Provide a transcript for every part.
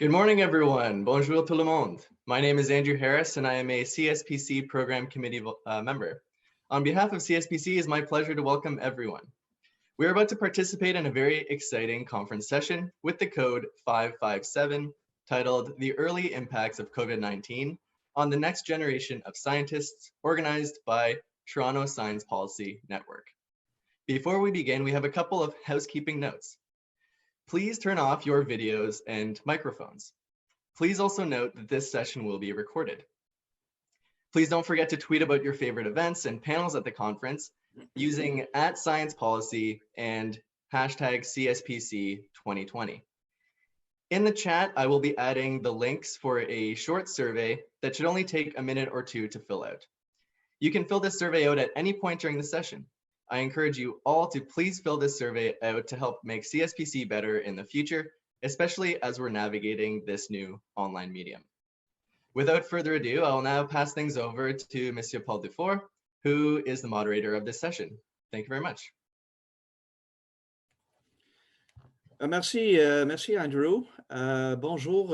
Good morning, everyone. Bonjour tout le monde. My name is Andrew Harris, and I am a CSPC Program Committee member. On behalf of CSPC, it's my pleasure to welcome everyone. We are about to participate in a very exciting conference session with the code 557, titled The Early Impacts of COVID-19 on the Next Generation of Scientists, organized by Toronto Science Policy Network. Before we begin, we have a couple of housekeeping notes. Please turn off your videos and microphones. Please also note that this session will be recorded. Please don't forget to tweet about your favorite events and panels at the conference using @SciencePolicy and #CSPC 2020. In the chat, I will be adding the links for a short survey that should only take a minute or two to fill out. You can fill this survey out at any point during the session. I encourage you all to please fill this survey out to help make CSPC better in the future, especially as we're navigating this new online medium. Without further ado, I will now pass things over to Monsieur Paul Dufour, who is the moderator of this session. Thank you very much. Merci Andrew. Bonjour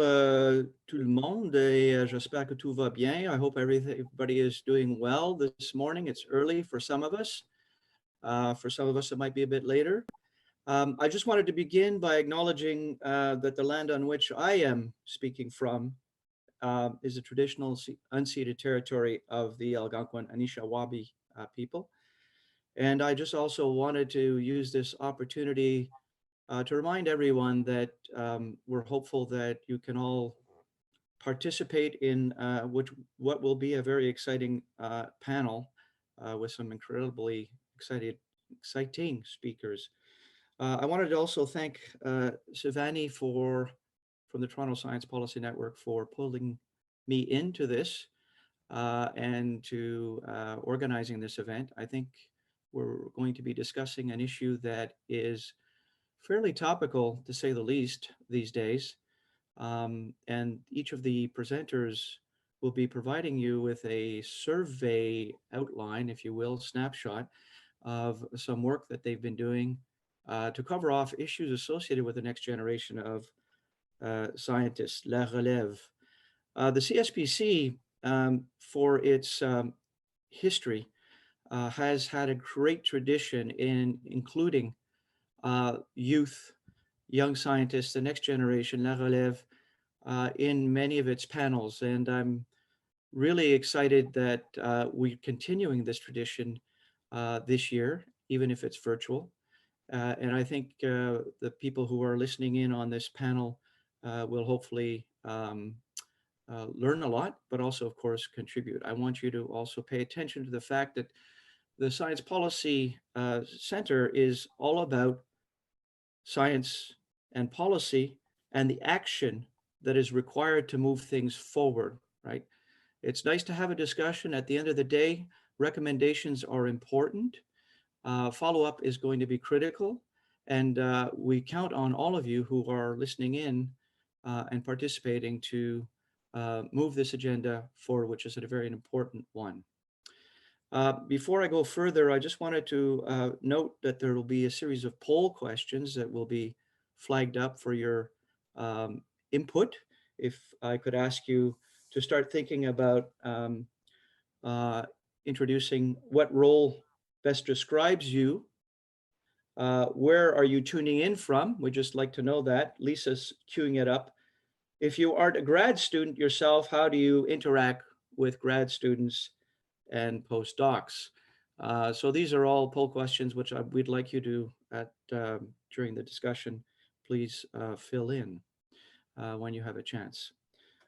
tout le monde et j'espère que tout va bien. I hope everybody is doing well this morning. It's early for some of us. For some of us, it might be a bit later. I just wanted to begin by acknowledging that the land on which I am speaking from is a traditional unceded territory of the Algonquin Anishinaabe people. And I just also wanted to use this opportunity to remind everyone that we're hopeful that you can all participate in what will be a very exciting panel with some incredibly exciting speakers. I wanted to also thank Savani from the Toronto Science Policy Network for pulling me into this and to organizing this event. I think we're going to be discussing an issue that is fairly topical, to say the least, these days. And each of the presenters will be providing you with a survey outline, if you will, snapshot of some work that they've been doing to cover off issues associated with the next generation of scientists, la relève. The CSPC, for its history, has had a great tradition in including youth, young scientists, the next generation, la relève, in many of its panels. And I'm really excited that we're continuing this tradition this year, even if it's virtual. And I think the people who are listening in on this panel will hopefully learn a lot, but also, of course, contribute. I want you to also pay attention to the fact that the Science Policy Center is all about science and policy and the action that is required to move things forward, right? It's nice to have a discussion. At the end of the day, recommendations are important. Follow-up is going to be critical. And we count on all of you who are listening in and participating to move this agenda forward, which is a very important one. Before I go further, I just wanted to note that there will be a series of poll questions that will be flagged up for your input. If I could ask you to start thinking about introducing what role best describes you. Where are you tuning in from? We'd just like to know that. Lisa's queuing it up. If you aren't a grad student yourself, how do you interact with grad students and postdocs? So these are all poll questions which we'd like you to, during the discussion, please fill in when you have a chance.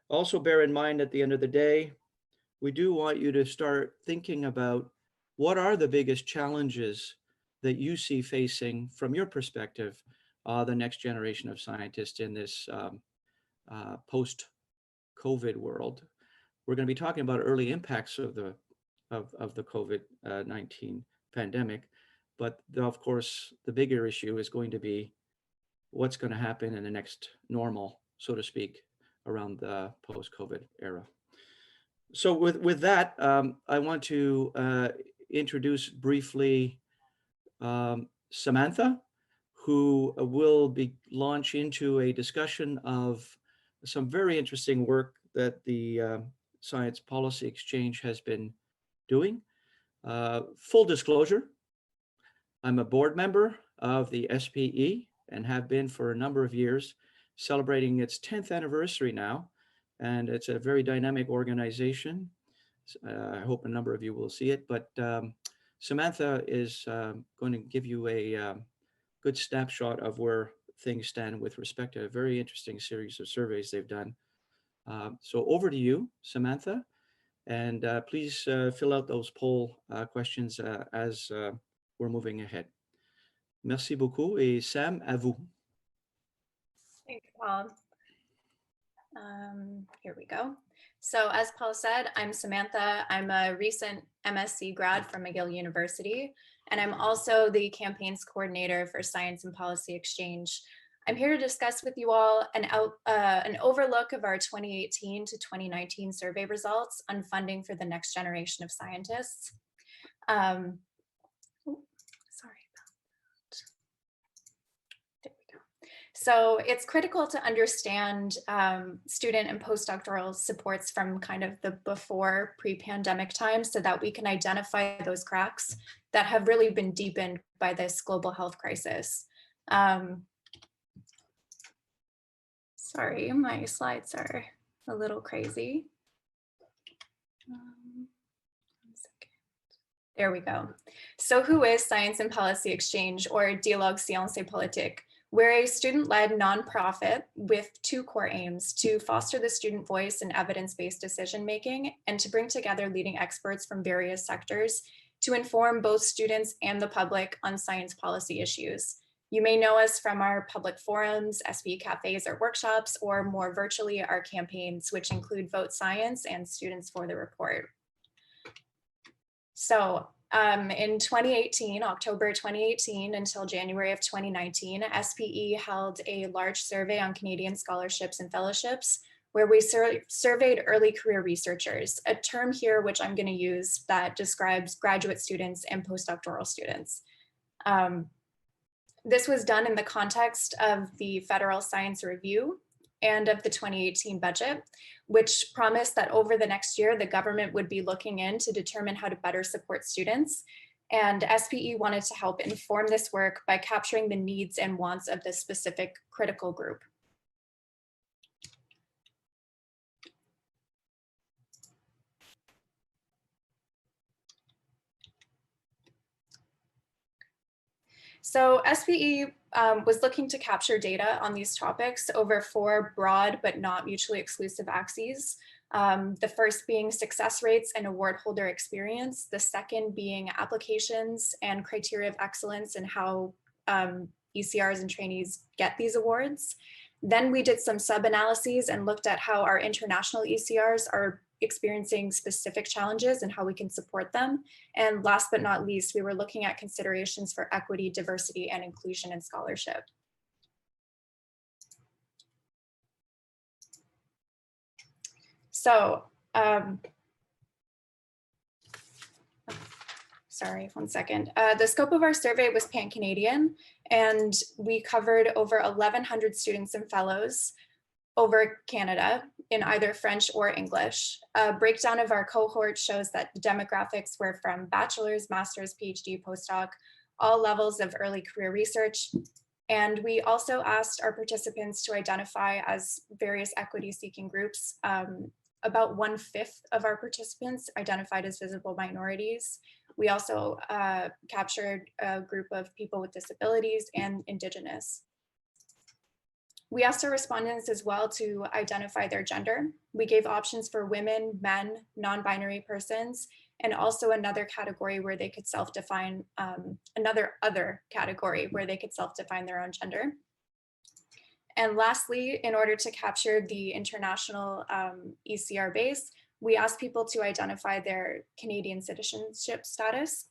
Also bear in mind, at the end of the day, we do want you to start thinking about what are the biggest challenges that you see facing, from your perspective, the next generation of scientists in this post-COVID world. We're going to be talking about early impacts of the COVID-19 pandemic, but of course, the bigger issue is going to be what's going to happen in the next normal, so to speak, around the post-COVID era. So with that, I want to introduce briefly Samantha, who will launch into a discussion of some very interesting work that the Science Policy Exchange has been doing. Full disclosure, I'm a board member of the SPE and have been for a number of years, celebrating its 10th anniversary now. And it's a very dynamic organization. I hope a number of you will see it, but Samantha is going to give you a good snapshot of where things stand with respect to a very interesting series of surveys they've done. So over to you, Samantha, and please fill out those poll questions as we're moving ahead. Merci beaucoup, et Sam, à vous. Thanks, Paul. Here we go. So as Paul said, I'm Samantha. I'm a recent MSc grad from McGill University, and I'm also the campaigns coordinator for Science and Policy Exchange. I'm here to discuss with you all an overlook of our 2018 to 2019 survey results on funding for the next generation of scientists. So it's critical to understand student and postdoctoral supports from kind of the before pre-pandemic times so that we can identify those cracks that have really been deepened by this global health crisis. Sorry, my slides are a little crazy. 1 second. There we go. So who is Science and Policy Exchange, or Dialogue Sciences et Politique? We're a student-led nonprofit with 2 core aims: to foster the student voice in evidence-based decision-making, and to bring together leading experts from various sectors to inform both students and the public on science policy issues. You may know us from our public forums, SPE cafes or workshops, or more virtually our campaigns, which include Vote Science and Students for the Report. So in 2018, October 2018 until January of 2019, SPE held a large survey on Canadian scholarships and fellowships, where we surveyed early career researchers, a term here which I'm going to use that describes graduate students and postdoctoral students. This was done in the context of the Federal Science Review and of the 2018 budget, which promised that over the next year, the government would be looking in to determine how to better support students. And SPE wanted to help inform this work by capturing the needs and wants of this specific critical group. So SPE was looking to capture data on these topics over 4 broad but not mutually exclusive axes. The first being success rates and award holder experience. The second being applications and criteria of excellence and how ECRs and trainees get these awards. Then we did some sub-analyses and looked at how our international ECRs are experiencing specific challenges and how we can support them. And last but not least, we were looking at considerations for equity, diversity, and inclusion in scholarship. So, sorry, 1 second. The scope of our survey was pan-Canadian, and we covered over 1,100 students and fellows over Canada in either French or English. A breakdown of our cohort shows that the demographics were from bachelor's, master's, PhD, postdoc, all levels of early career research. And we also asked our participants to identify as various equity-seeking groups. About 1/5 of our participants identified as visible minorities. We also captured a group of people with disabilities and Indigenous. We asked our respondents as well to identify their gender. We gave options for women, men, non-binary persons, and also another category where they could self-define, other category where they could self-define their own gender. And lastly, in order to capture the international ECR base, we asked people to identify their Canadian citizenship status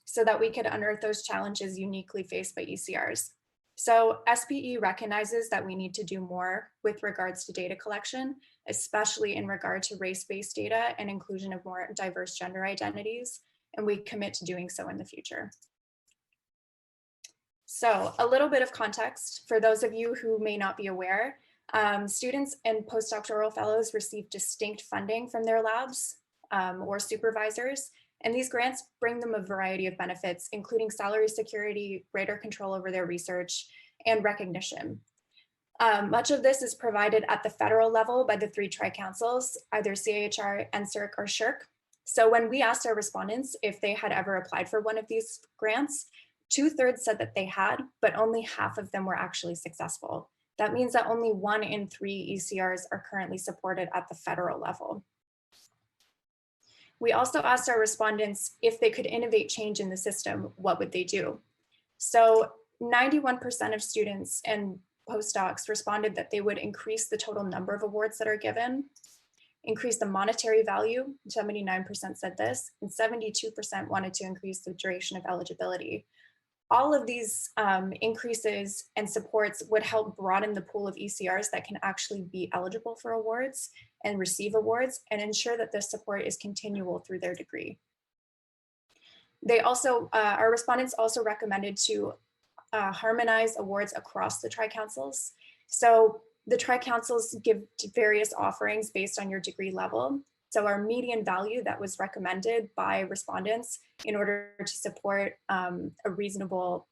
so that we could unearth those challenges uniquely faced by ECRs. So SPE recognizes that we need to do more with regards to data collection, especially in regard to race-based data and inclusion of more diverse gender identities, and we commit to doing so in the future. So a little bit of context for those of you who may not be aware, Students and postdoctoral fellows receive distinct funding from their labs or supervisors, and these grants bring them a variety of benefits, including salary security, greater control over their research, and recognition. Much of this is provided at the federal level by the 3 tri-councils, either CAHR, NSERC, or SSHRC. So when we asked our respondents if they had ever applied for one of these grants, 2/3 said that they had, but only half of them were actually successful. That means that only 1 in 3 ECRs are currently supported at the federal level. We also asked our respondents if they could innovate change in the system, what would they do? So 91% of students and postdocs responded that they would increase the total number of awards that are given, increase the monetary value, 79% said this, and 72% wanted to increase the duration of eligibility. All of these increases and supports would help broaden the pool of ECRs that can actually be eligible for awards and receive awards, and ensure that this support is continual through their degree. They also, our respondents also recommended to harmonize awards across the tri-councils. So the tri-councils give various offerings based on your degree level. So our median value that was recommended by respondents in order to support a reasonable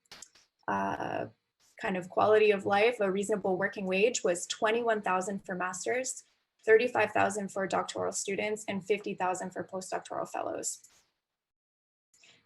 kind of quality of life, a reasonable working wage, was $21,000 for masters, $35,000 for doctoral students, and $50,000 for postdoctoral fellows.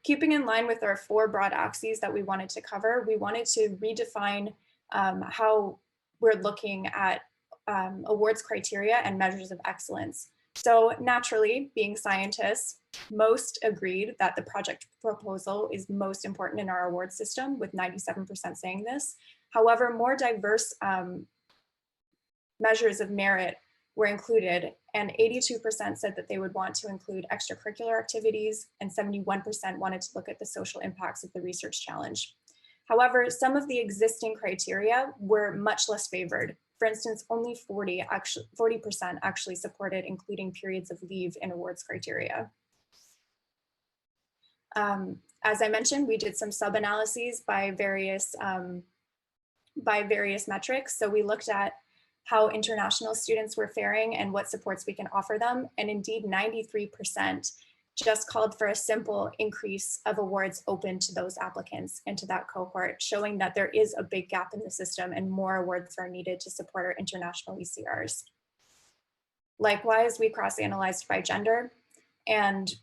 Keeping in line with our 4 broad axes that we wanted to cover, we wanted to redefine how we're looking at awards criteria and measures of excellence. So naturally, being scientists, most agreed that the project proposal is most important in our award system, with 97% saying this. However, more diverse measures of merit were included, and 82% said that they would want to include extracurricular activities, and 71% wanted to look at the social impacts of the research challenge. However, some of the existing criteria were much less favored. For instance, only 40% actually supported including periods of leave in awards criteria. As I mentioned, we did some sub-analyses by various metrics. So we looked at how international students were faring and what supports we can offer them. And indeed, 93% just called for a simple increase of awards open to those applicants and to that cohort, showing that there is a big gap in the system and more awards are needed to support our international ECRs. Likewise, we cross-analyzed by gender, and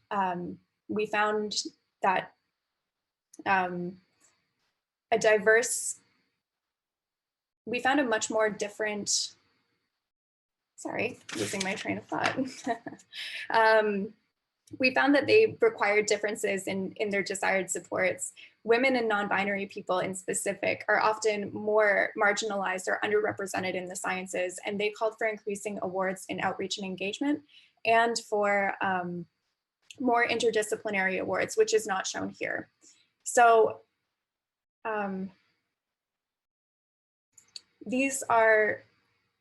we found that we found a much more different, sorry, losing my train of thought. We found that they required differences in their desired supports. Women and non-binary people in specific are often more marginalized or underrepresented in the sciences, and they called for increasing awards in outreach and engagement, and for more interdisciplinary awards, which is not shown here. So these are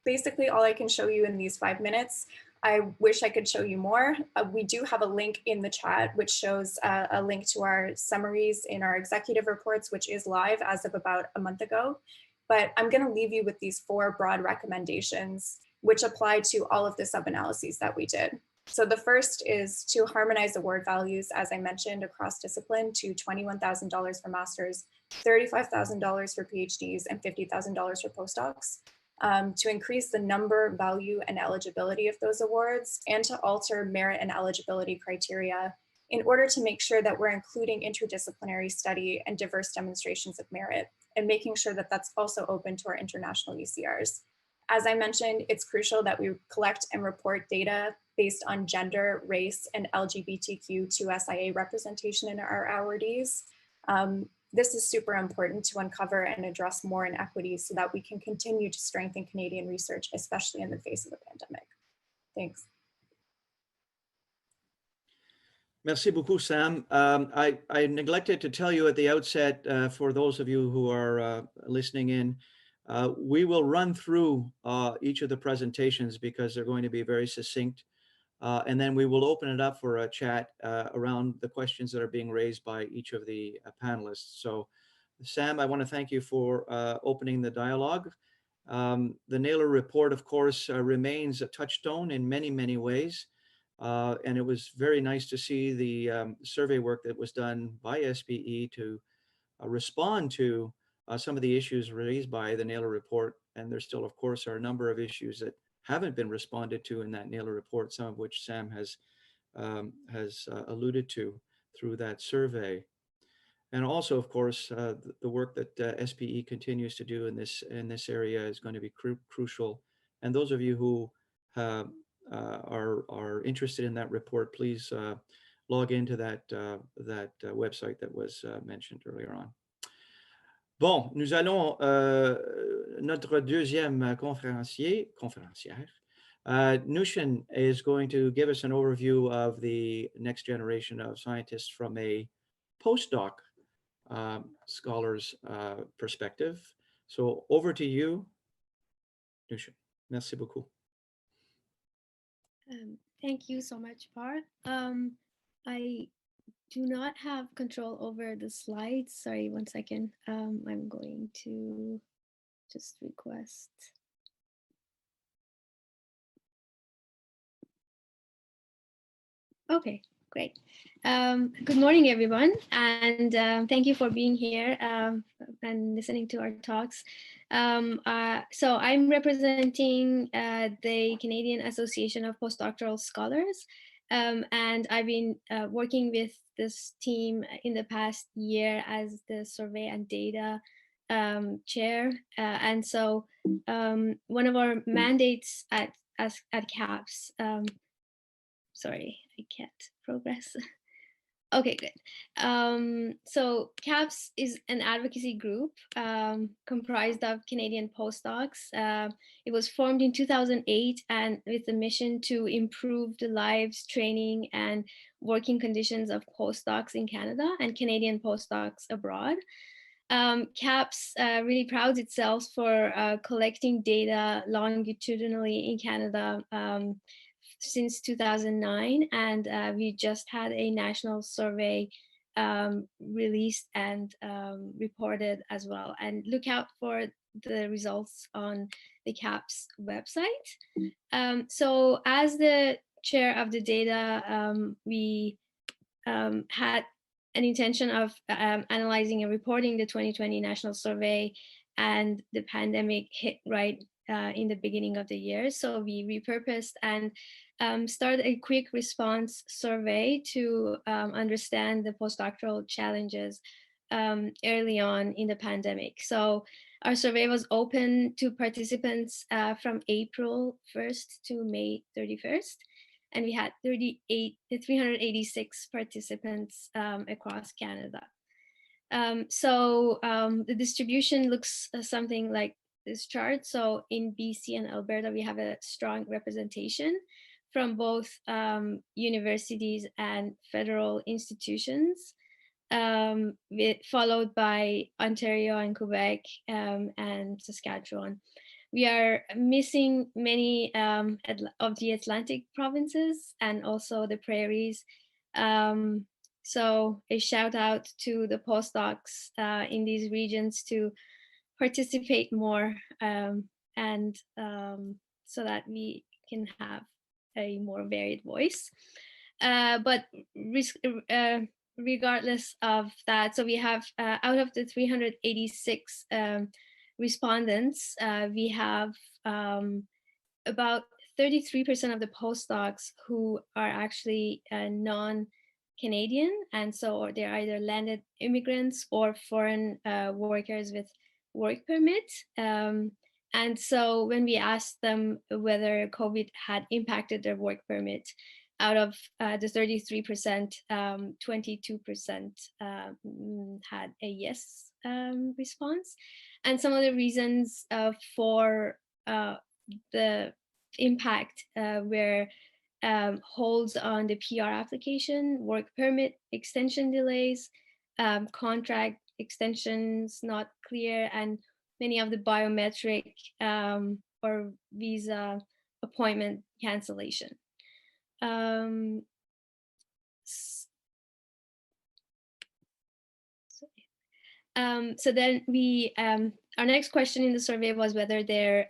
basically all I can show you in these 5 minutes. I wish I could show you more. We do have a link in the chat, which shows a link to our summaries in our executive reports, which is live as of about a month ago. But I'm going to leave you with these 4 broad recommendations, which apply to all of the sub-analyses that we did. So the first is to harmonize award values, as I mentioned, across discipline to $21,000 for masters, $35,000 for PhDs, and $50,000 for postdocs. To increase the number, value, and eligibility of those awards, and to alter merit and eligibility criteria in order to make sure that we're including interdisciplinary study and diverse demonstrations of merit, and making sure that that's also open to our international ECRs. As I mentioned, it's crucial that we collect and report data based on gender, race, and LGBTQ2SIA representation in our awardees. This is super important to uncover and address more inequities so that we can continue to strengthen Canadian research, especially in the face of the pandemic. Thanks. Merci beaucoup, Sam. I neglected to tell you at the outset, for those of you who are listening in, we will run through each of the presentations because they're going to be very succinct. And then we will open it up for a chat around the questions that are being raised by each of the panelists. So Sam, I want to thank you for opening the dialogue. The Naylor report, of course, remains a touchstone in many, many ways. And it was very nice to see the survey work that was done by SPE to respond to some of the issues raised by the Naylor report. And there still, of course, are a number of issues that haven't been responded to in that Naylor report, some of which Sam has alluded to through that survey. And also, of course, the work that SPE continues to do in this area is going to be crucial. And those of you who are interested in that report, please log into that website that was mentioned earlier on. Bon, nous allons, notre deuxième conférencière, Noushin is going to give us an overview of the next generation of scientists from a postdoc scholars perspective. So over to you, Noushin. Merci beaucoup. Thank you so much, Farah. I do not have control over the slides. Sorry, one second. I'm going to just request. Okay, great. Good morning, everyone, and thank you for being here and listening to our talks. So I'm representing the Canadian Association of Postdoctoral Scholars, and I've been working with this team in the past year as the survey and data chair. And so one of our mandates at CAPS, sorry, I can't progress. Okay, good. So CAPS is an advocacy group comprised of Canadian postdocs. It was formed in 2008 and with the mission to improve the lives, training, and working conditions of postdocs in Canada and Canadian postdocs abroad. CAPS really prouds itself for collecting data longitudinally in Canada since 2009, and we just had a national survey released and reported as well. And look out for the results on the CAPS website. So as the chair of the data, we had an intention of analyzing and reporting the 2020 national survey, and the pandemic hit right in the beginning of the year. So we repurposed and started a quick response survey to understand the postdoctoral challenges early on in the pandemic. So our survey was open to participants from April 1st to May 31st. And we had 386 participants across Canada. So the distribution looks something like this chart. So in BC and Alberta, we have a strong representation from both universities and federal institutions, followed by Ontario and Quebec and Saskatchewan. We are missing many of the Atlantic provinces and also the prairies. So a shout out to the postdocs in these regions to participate more and so that we can have a more varied voice. But regardless of that, so we have out of the 386 respondents, we have about 33% of the postdocs who are actually non-Canadian, and so they're either landed immigrants or foreign workers with work permit. And so when we asked them whether COVID had impacted their work permit, out of the 33%, 22% had a yes response. And some of the reasons for the impact were holds on the PR application, work permit extension delays, contract extensions not clear, and many of the biometric or visa appointment cancellation. So then we Our next question in the survey was whether their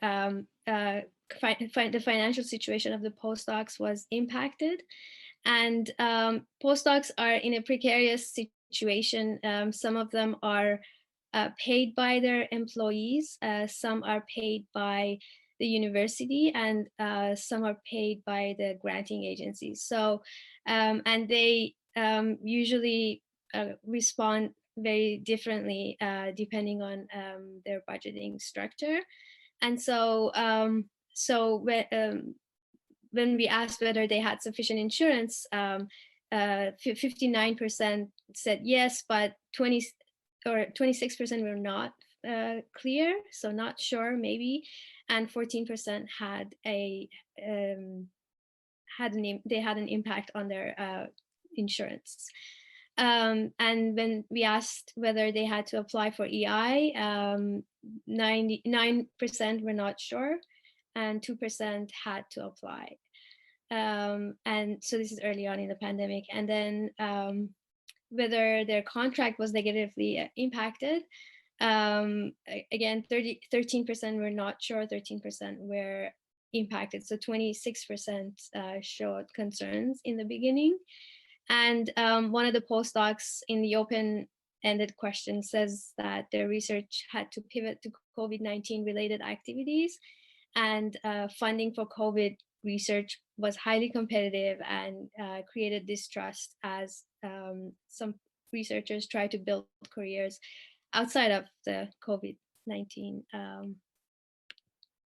the financial situation of the postdocs was impacted. And postdocs are in a precarious situation. Some of them are paid by their employees, some are paid by the university, and some are paid by the granting agencies. So, and they usually respond very differently depending on their budgeting structure. And so, when we asked whether they had sufficient insurance, 59% said yes, but 26% were not clear, so not sure, maybe, and 14% had they had an impact on their insurance. And when we asked whether they had to apply for EI, 99% were not sure, and 2% had to apply. And so this is early on in the pandemic. And then whether their contract was negatively impacted, again, 13% were not sure, 13% were impacted. So 26% showed concerns in the beginning. And one of the postdocs in the open-ended question says that their research had to pivot to COVID-19 related activities, and funding for COVID research was highly competitive and created distrust as some researchers try to build careers outside of the COVID-19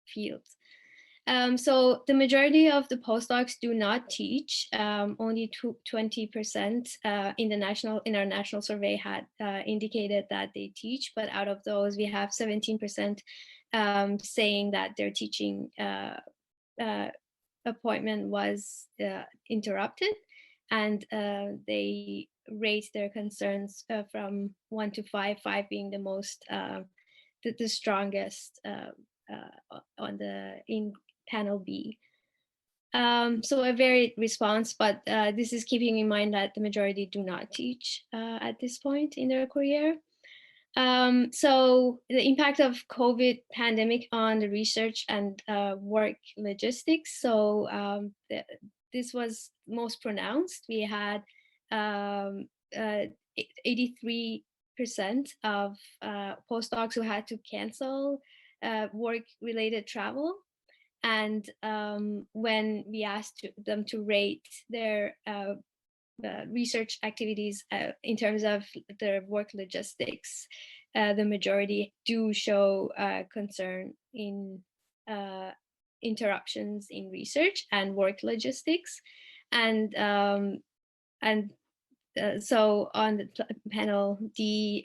field. So the majority of the postdocs do not teach. Only 20% in our national survey had indicated that they teach, but out of those we have 17% saying that their teaching appointment was interrupted, and they raised their concerns from 1 to 5, 5 being the most, the strongest on the in panel B. So a varied response, but this is keeping in mind that the majority do not teach at this point in their career. So the impact of COVID pandemic on the research and work logistics. So this was most pronounced. We had 83% of postdocs who had to cancel work-related travel. And when we asked them to rate their research activities in terms of their work logistics, the majority do show concern in interruptions in research and work logistics. And so on the panel D,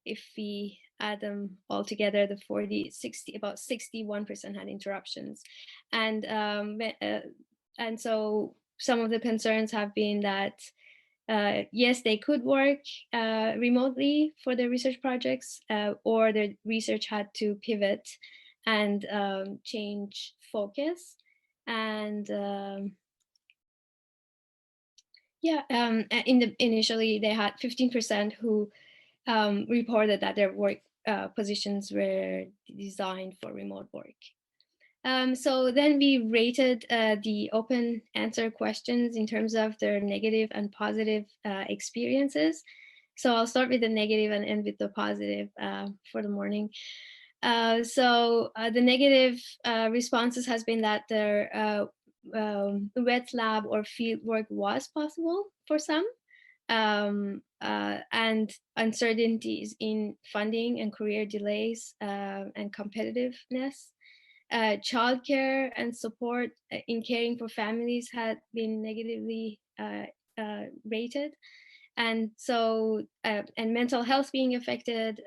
if we add them all together, the 40, 60, about 61% had interruptions. And so some of the concerns have been that, yes, they could work remotely for their research projects, or their research had to pivot and change focus. And initially they had 15% who reported that their work positions were designed for remote work. So then we rated the open answer questions in terms of their negative and positive experiences. So I'll start with the negative and end with the positive for the morning. So the negative responses has been that their wet lab or field work was possible for some, and uncertainties in funding and career delays and competitiveness. Childcare and support in caring for families had been negatively rated. And so, and mental health being affected,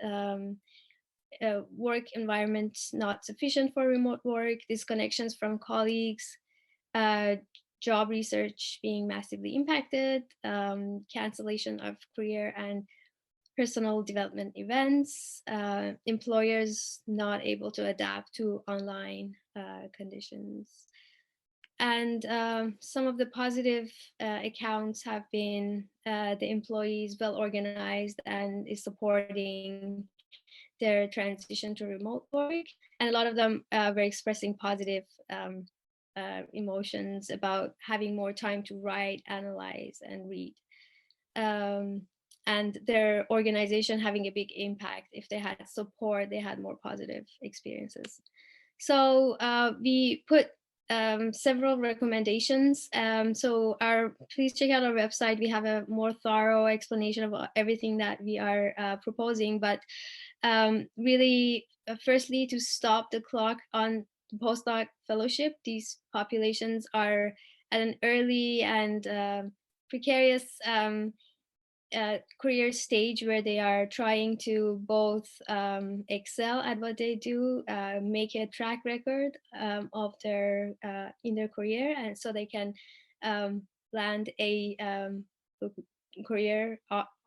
work environment not sufficient for remote work, disconnections from colleagues, job research being massively impacted, cancellation of career and personal development events, employers not able to adapt to online conditions. And some of the positive accounts have been the employees well organized and is supporting their transition to remote work. And a lot of them were expressing positive emotions about having more time to write, analyze, and read. And their organization having a big impact. If they had support, they had more positive experiences. So we put several recommendations. So please check out our website. We have a more thorough explanation of everything that we are proposing, but really, firstly, to stop the clock on postdoc fellowship. These populations are at an early and precarious career stage where they are trying to both excel at what they do, make a track record of their in their career, and so they can land a career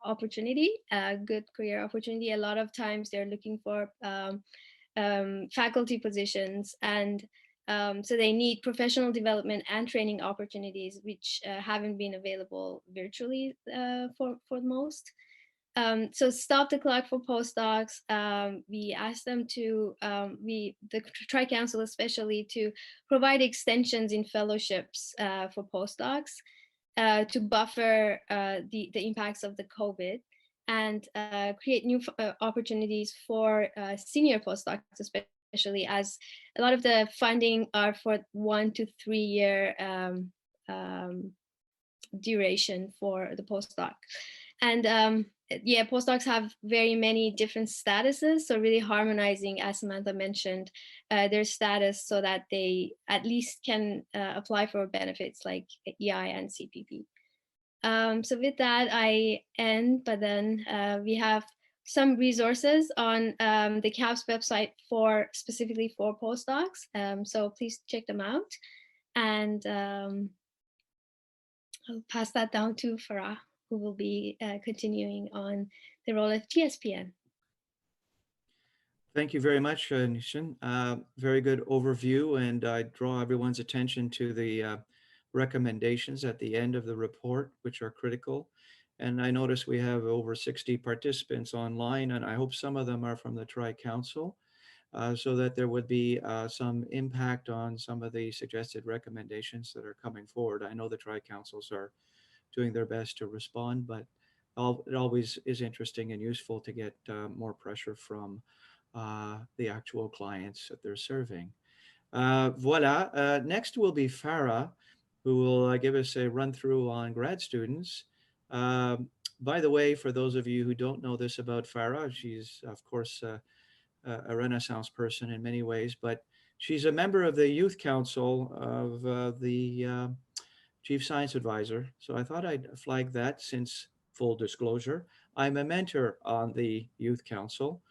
opportunity, a good career opportunity. A lot of times they're looking for faculty positions, and so they need professional development and training opportunities, which haven't been available virtually for most. So stop the clock for postdocs. We asked them to, the Tri-Council especially, to provide extensions in fellowships for postdocs to buffer the impacts of the COVID, and create new opportunities for senior postdocs, especially as a lot of the funding are for 1 to 3 year duration for the postdoc. And yeah, postdocs have very many different statuses, so really harmonizing, as Samantha mentioned, their status so that they at least can apply for benefits like EI and CPP. So with that, I end, but then we have some resources on the CAPS website specifically for postdocs. So please check them out. And I'll pass that down to Farah, who will be continuing on the role of GSPN. Thank you very much, Noushin. Very good overview, and I draw everyone's attention to the recommendations at the end of the report, which are critical. And I notice we have over 60 participants online, and I hope some of them are from the Tri-Council, so that there would be some impact on some of the suggested recommendations that are coming forward. I know the Tri-Councils are doing their best to respond, but it always is interesting and useful to get more pressure from the actual clients that they're serving. Voila. Next will be Farah, who will give us a run through on grad students. By the way, for those of you who don't know this about Farah, she's of course a Renaissance person in many ways, but she's a member of the Youth Council of the Chief Science Advisor. So I thought I'd flag that, since, full disclosure, I'm a mentor on the Youth Council.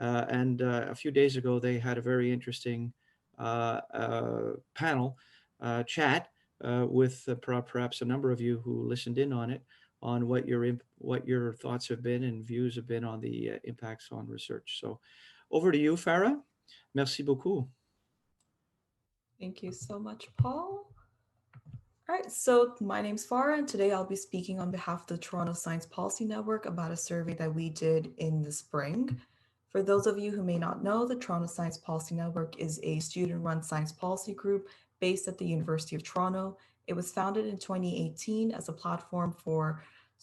And a few days ago, they had a very interesting panel chat with perhaps a number of you who listened in on it, on what your thoughts have been and views have been on the impacts on research. So over to you, Farah. Merci beaucoup. Thank you so much, Paul. All right, so my name's Farah, and today I'll be speaking on behalf of the Toronto Science Policy Network about a survey that we did in the spring. For those of you who may not know, the Toronto Science Policy Network is a student-run science policy group based at the University of Toronto. It was founded in 2018 as a platform for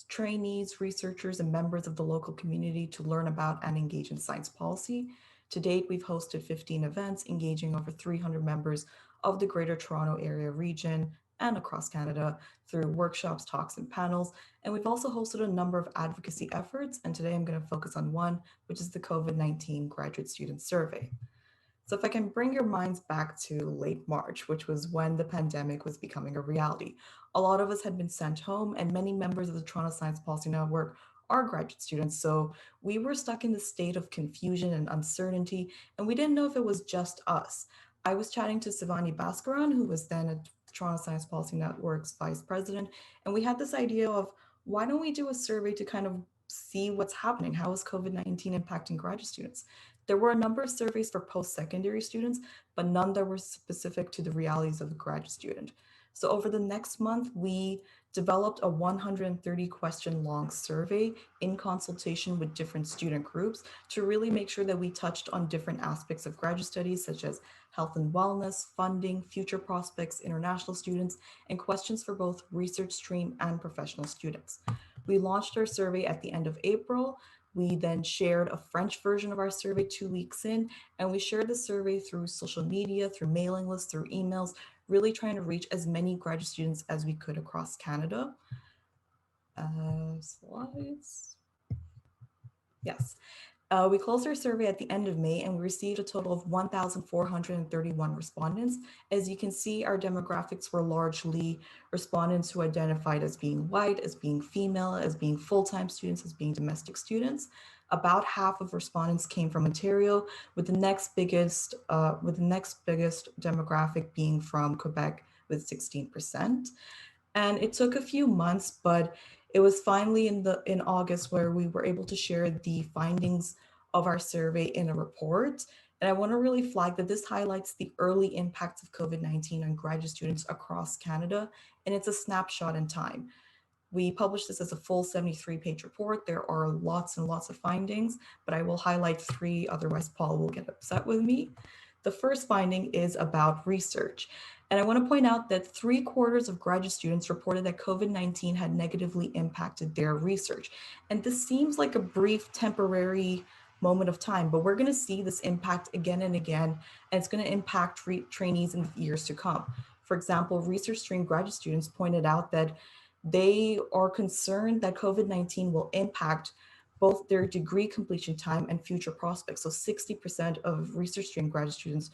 trainees, researchers, and members of the local community to learn about and engage in science policy. To date, we've hosted 15 events, engaging over 300 members of the Greater Toronto Area region and across Canada through workshops, talks, and panels. And we've also hosted a number of advocacy efforts. And today I'm going to focus on one, which is the COVID-19 Graduate Student Survey. So if I can bring your minds back to late March, which was when the pandemic was becoming a reality, a lot of us had been sent home, and many members of the Toronto Science Policy Network are graduate students. So we were stuck in the state of confusion and uncertainty, and we didn't know if it was just us. I was chatting to Sivani Bhaskaran, who was then at Toronto Science Policy Network's vice president, and we had this idea of, why don't we do a survey to kind of see what's happening? How is COVID-19 impacting graduate students? There were a number of surveys for post-secondary students, but none that were specific to the realities of the graduate student. So over the next month, we developed a 130 question long survey in consultation with different student groups to really make sure that we touched on different aspects of graduate studies, such as health and wellness, funding, future prospects, international students, and questions for both research stream and professional students. We launched our survey at the end of April. We then shared a French version of our survey 2 weeks in, and we shared the survey through social media, through mailing lists, through emails, really trying to reach as many graduate students as we could across Canada. Slides. Yes. We closed our survey at the end of May and we received a total of 1,431 respondents. As you can see, our demographics were largely respondents who identified as being white, as being female, as being full-time students, as being domestic students. About half of respondents came from Ontario, with the next biggest demographic being from Quebec with 16%. And it took a few months, but it was finally in August where we were able to share the findings of our survey in a report. And I want to really flag that this highlights the early impacts of COVID-19 on graduate students across Canada, and it's a snapshot in time. We published this as a full 73-page report. There are lots and lots of findings, but I will highlight 3, otherwise Paul will get upset with me. The first finding is about research. And I want to point out that 3/4 of graduate students reported that COVID-19 had negatively impacted their research. And this seems like a brief temporary moment of time, but we're going to see this impact again and again, and it's going to impact trainees in the years to come. For example, research stream graduate students pointed out that they are concerned that COVID-19 will impact both their degree completion time and future prospects. So 60% of research stream graduate students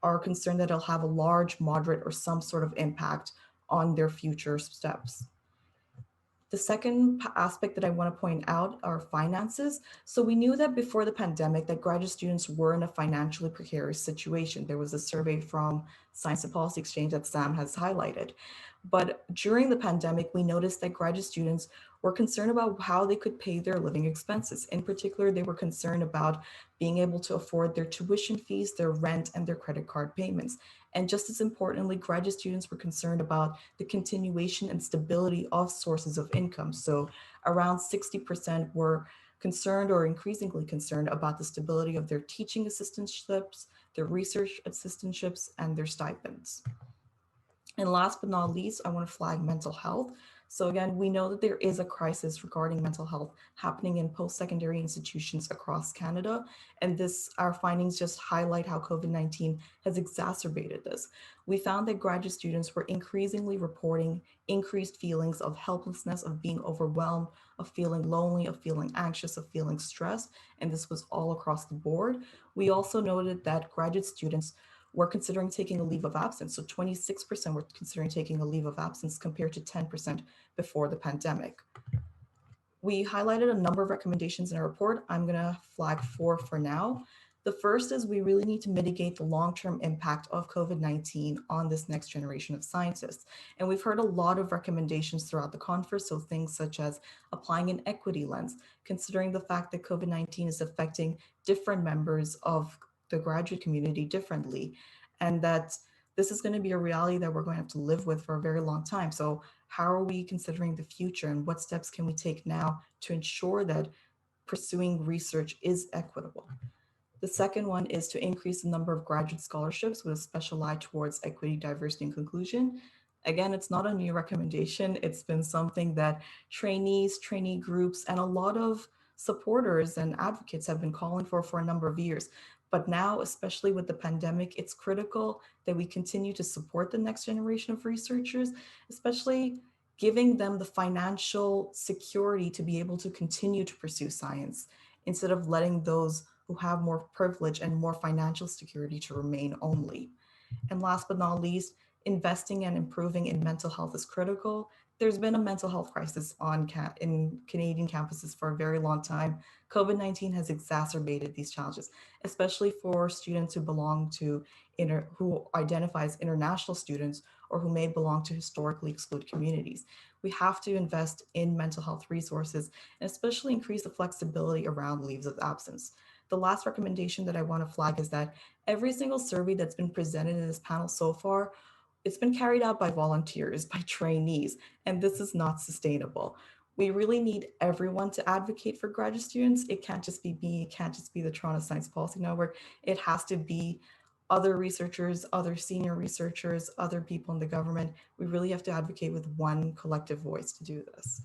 are concerned that it'll have a large, moderate, or some sort of impact on their future steps. The second aspect that I want to point out are finances. So we knew that before the pandemic that graduate students were in a financially precarious situation. There was a survey from Science and Policy Exchange that Sam has highlighted. But during the pandemic, we noticed that graduate students were concerned about how they could pay their living expenses. In particular, they were concerned about being able to afford their tuition fees, their rent, and their credit card payments. And just as importantly, graduate students were concerned about the continuation and stability of sources of income. So around 60% were concerned or increasingly concerned about the stability of their teaching assistantships, their research assistantships, and their stipends. And last but not least, I want to flag mental health. So again, we know that there is a crisis regarding mental health happening in post-secondary institutions across Canada. And our findings just highlight how COVID-19 has exacerbated this. We found that graduate students were increasingly reporting increased feelings of helplessness, of being overwhelmed, of feeling lonely, of feeling anxious, of feeling stressed. And this was all across the board. We also noted that graduate students were considering taking a leave of absence. So 26% were considering taking a leave of absence compared to 10% before the pandemic. We highlighted a number of recommendations in our report. I'm gonna flag 4 for now. The first is we really need to mitigate the long-term impact of COVID-19 on this next generation of scientists. And we've heard a lot of recommendations throughout the conference, so things such as applying an equity lens, considering the fact that COVID-19 is affecting different members of the graduate community differently, and that this is going to be a reality that we're going to have to live with for a very long time. So how are we considering the future, and what steps can we take now to ensure that pursuing research is equitable? The second one is to increase the number of graduate scholarships with a special eye towards equity, diversity, and inclusion. Again, it's not a new recommendation. It's been something that trainees, trainee groups, and a lot of supporters and advocates have been calling for a number of years. But now, especially with the pandemic, it's critical that we continue to support the next generation of researchers, especially giving them the financial security to be able to continue to pursue science, instead of letting those who have more privilege and more financial security to remain only. And last but not least, investing and improving in mental health is critical. There's been a mental health crisis in Canadian campuses for a very long time. COVID-19 has exacerbated these challenges, especially for students who identify as international students or who may belong to historically excluded communities. We have to invest in mental health resources and especially increase the flexibility around leaves of absence. The last recommendation that I want to flag is that every single survey that's been presented in this panel so far it's been carried out by volunteers, by trainees, and this is not sustainable. We really need everyone to advocate for graduate students. It can't just be me, it can't just be the Toronto Science Policy Network. It has to be other researchers, other senior researchers, other people in the government. We really have to advocate with one collective voice to do this.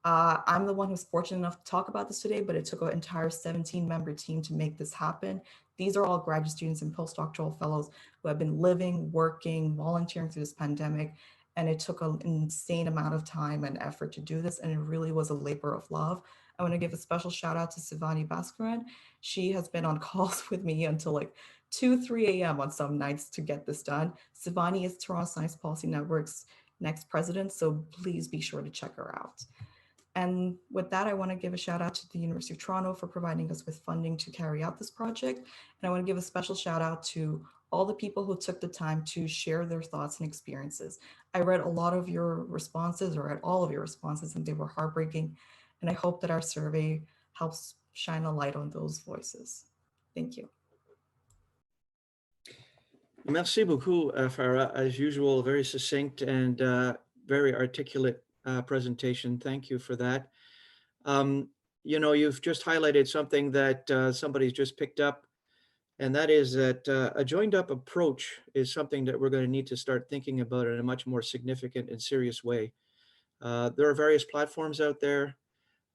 I'm the one who's fortunate enough to talk about this today, but it took an entire 17-member team to make this happen. These are all graduate students and postdoctoral fellows who have been living, working, volunteering through this pandemic, and it took an insane amount of time and effort to do this, and it really was a labor of love. I want to give a special shout out to Sivani Bhaskaran. She has been on calls with me until like 2, 3 a.m. on some nights to get this done. Sivani is Toronto Science Policy Network's next president, so please be sure to check her out. And with that, I want to give a shout out to the University of Toronto for providing us with funding to carry out this project. And I want to give a special shout out to all the people who took the time to share their thoughts and experiences. I read a lot of your responses, or read all of your responses, and they were heartbreaking. And I hope that our survey helps shine a light on those voices. Thank you. Merci beaucoup, Farah. As usual, very succinct and very articulate presentation. Thank you for that. You know, you've just highlighted something that somebody's just picked up, and that is that a joined up approach is something that we're going to need to start thinking about in a much more significant and serious way. There are various platforms out there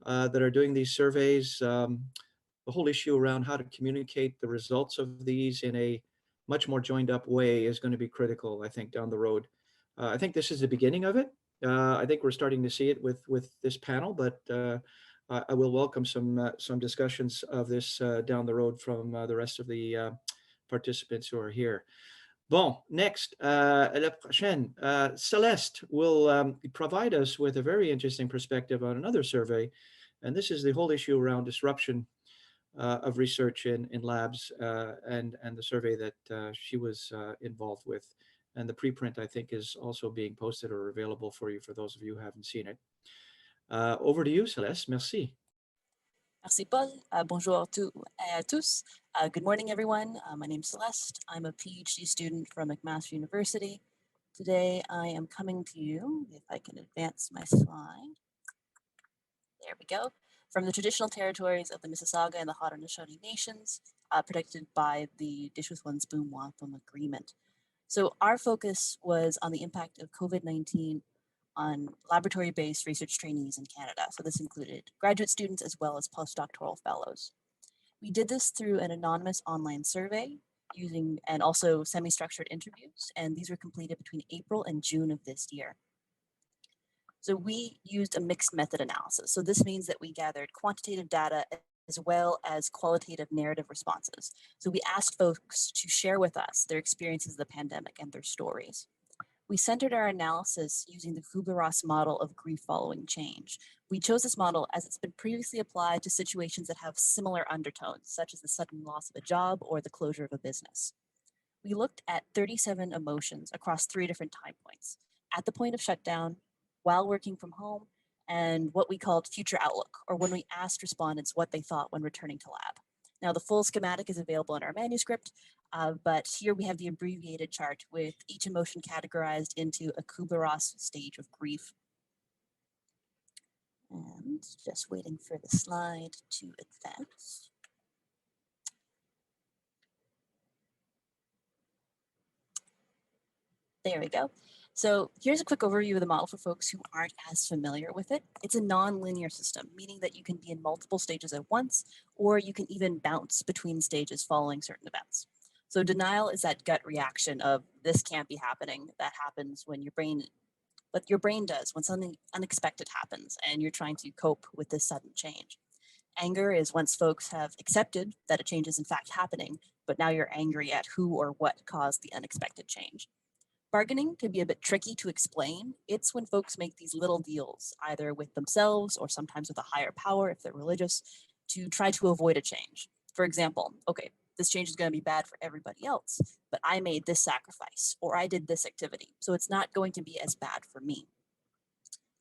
that are doing these surveys. The whole issue around how to communicate the results of these in a much more joined up way is going to be critical, I think, down the road. I think this is the beginning of it. I think we're starting to see it with this panel, but I will welcome some discussions of this down the road from the rest of the participants who are here. Bon, next, la prochaine, Celeste will provide us with a very interesting perspective on another survey, and this is the whole issue around disruption of research in labs and the survey that she was involved with. And the preprint, I think, is also being posted or available for you for those of you who haven't seen it. Over to you, Celeste. Merci. Merci, Paul. Bonjour à tous. Good morning, everyone. My name is Celeste. I'm a PhD student from McMaster University. Today, I am coming to you, if I can advance my slide. There we go. From the traditional territories of the Mississauga and the Haudenosaunee Nations, protected by the Dishwaswans-Boom Wampum Agreement. So our focus was on the impact of COVID-19 on laboratory-based research trainees in Canada. So this included graduate students as well as postdoctoral fellows. We did this through an anonymous online survey using, and also semi-structured interviews, and these were completed between April and June of this year. So we used a mixed method analysis. So this means that we gathered quantitative data as well as qualitative narrative responses. So we asked folks to share with us their experiences of the pandemic and their stories. We centered our analysis using the Kubler-Ross model of grief following change. We chose this model as it's been previously applied to situations that have similar undertones, such as the sudden loss of a job or the closure of a business. We looked at 37 emotions across 3 different time points: at the point of shutdown, while working from home, and what we called future outlook, or when we asked respondents what they thought when returning to lab. Now, the full schematic is available in our manuscript, but here we have the abbreviated chart with each emotion categorized into a Kubler-Ross stage of grief. And just waiting for the slide to advance. There we go. So here's a quick overview of the model for folks who aren't as familiar with it. It's a non-linear system, meaning that you can be in multiple stages at once, or you can even bounce between stages following certain events. So denial is that gut reaction of this can't be happening. That happens when your brain does when something unexpected happens and you're trying to cope with this sudden change. Anger is once folks have accepted that a change is in fact happening, but now you're angry at who or what caused the unexpected change. Bargaining can be a bit tricky to explain. It's when folks make these little deals, either with themselves or sometimes with a higher power if they're religious, to try to avoid a change. For example, okay, this change is going to be bad for everybody else, but I made this sacrifice or I did this activity, so it's not going to be as bad for me.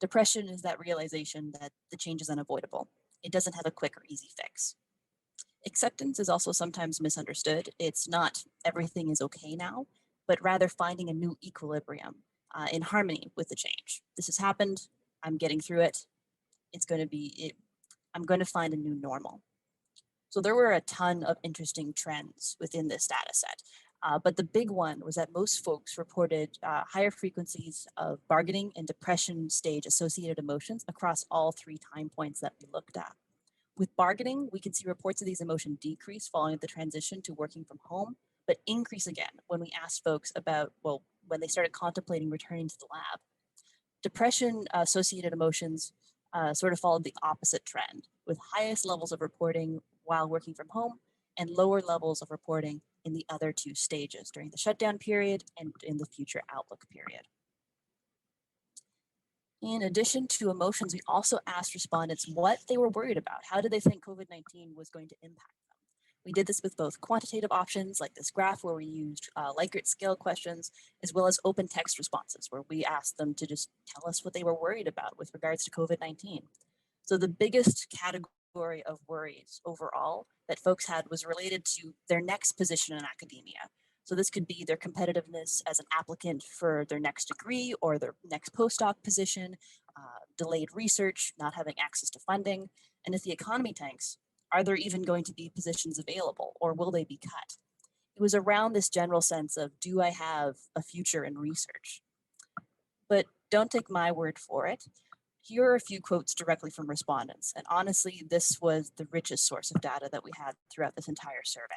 Depression is that realization that the change is unavoidable. It doesn't have a quick or easy fix. Acceptance is also sometimes misunderstood. It's not everything is okay now. but rather finding a new equilibrium in harmony with the change. This has happened. I'm getting through it. I'm going to find a new normal. So there were a ton of interesting trends within this data set. But the big one was that most folks reported higher frequencies of bargaining and depression stage associated emotions across all 3 time points that we looked at. With bargaining, we can see reports of these emotions decrease following the transition to working from home, but increase again when we asked folks about, well, when they started contemplating returning to the lab. Depression associated emotions sort of followed the opposite trend, with highest levels of reporting while working from home and lower levels of reporting in the other 2 stages during the shutdown period and in the future outlook period. In addition to emotions, we also asked respondents what they were worried about. How did they think COVID-19 was going to impact them? We did this with both quantitative options like this graph where we used Likert scale questions, as well as open text responses where we asked them to just tell us what they were worried about with regards to COVID-19. So the biggest category of worries overall that folks had was related to their next position in academia. So this could be their competitiveness as an applicant for their next degree or their next postdoc position, delayed research, not having access to funding. And if the economy tanks, are there even going to be positions available or will they be cut? It was around this general sense of, do I have a future in research? But don't take my word for it. Here are a few quotes directly from respondents. And honestly, this was the richest source of data that we had throughout this entire survey.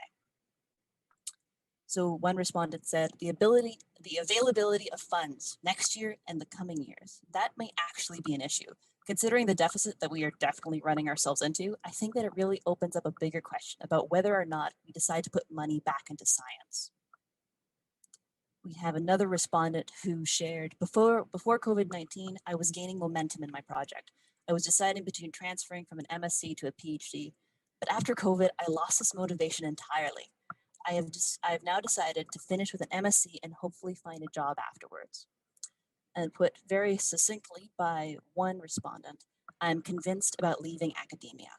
So one respondent said, the availability of funds next year and the coming years, that may actually be an issue. Considering the deficit that we are definitely running ourselves into, I think that it really opens up a bigger question about whether or not we decide to put money back into science. We have another respondent who shared, before COVID-19, I was gaining momentum in my project. I was deciding between transferring from an MSc to a PhD, but after COVID, I lost this motivation entirely. I have now decided to finish with an MSc and hopefully find a job afterwards. And put very succinctly by one respondent, I'm convinced about leaving academia.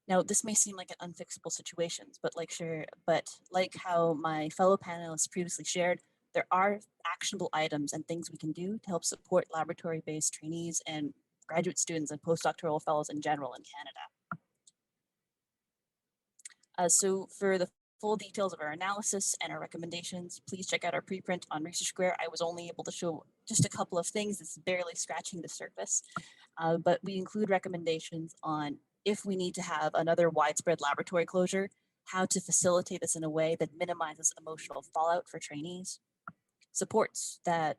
Now, this may seem like an unfixable situation, but like how my fellow panelists previously shared, there are actionable items and things we can do to help support laboratory-based trainees and graduate students and postdoctoral fellows in general in Canada. So for the full details of our analysis and our recommendations, please check out our preprint on Research Square. I was only able to show just a couple of things. It's barely scratching the surface, but we include recommendations on if we need to have another widespread laboratory closure, how to facilitate this in a way that minimizes emotional fallout for trainees, supports that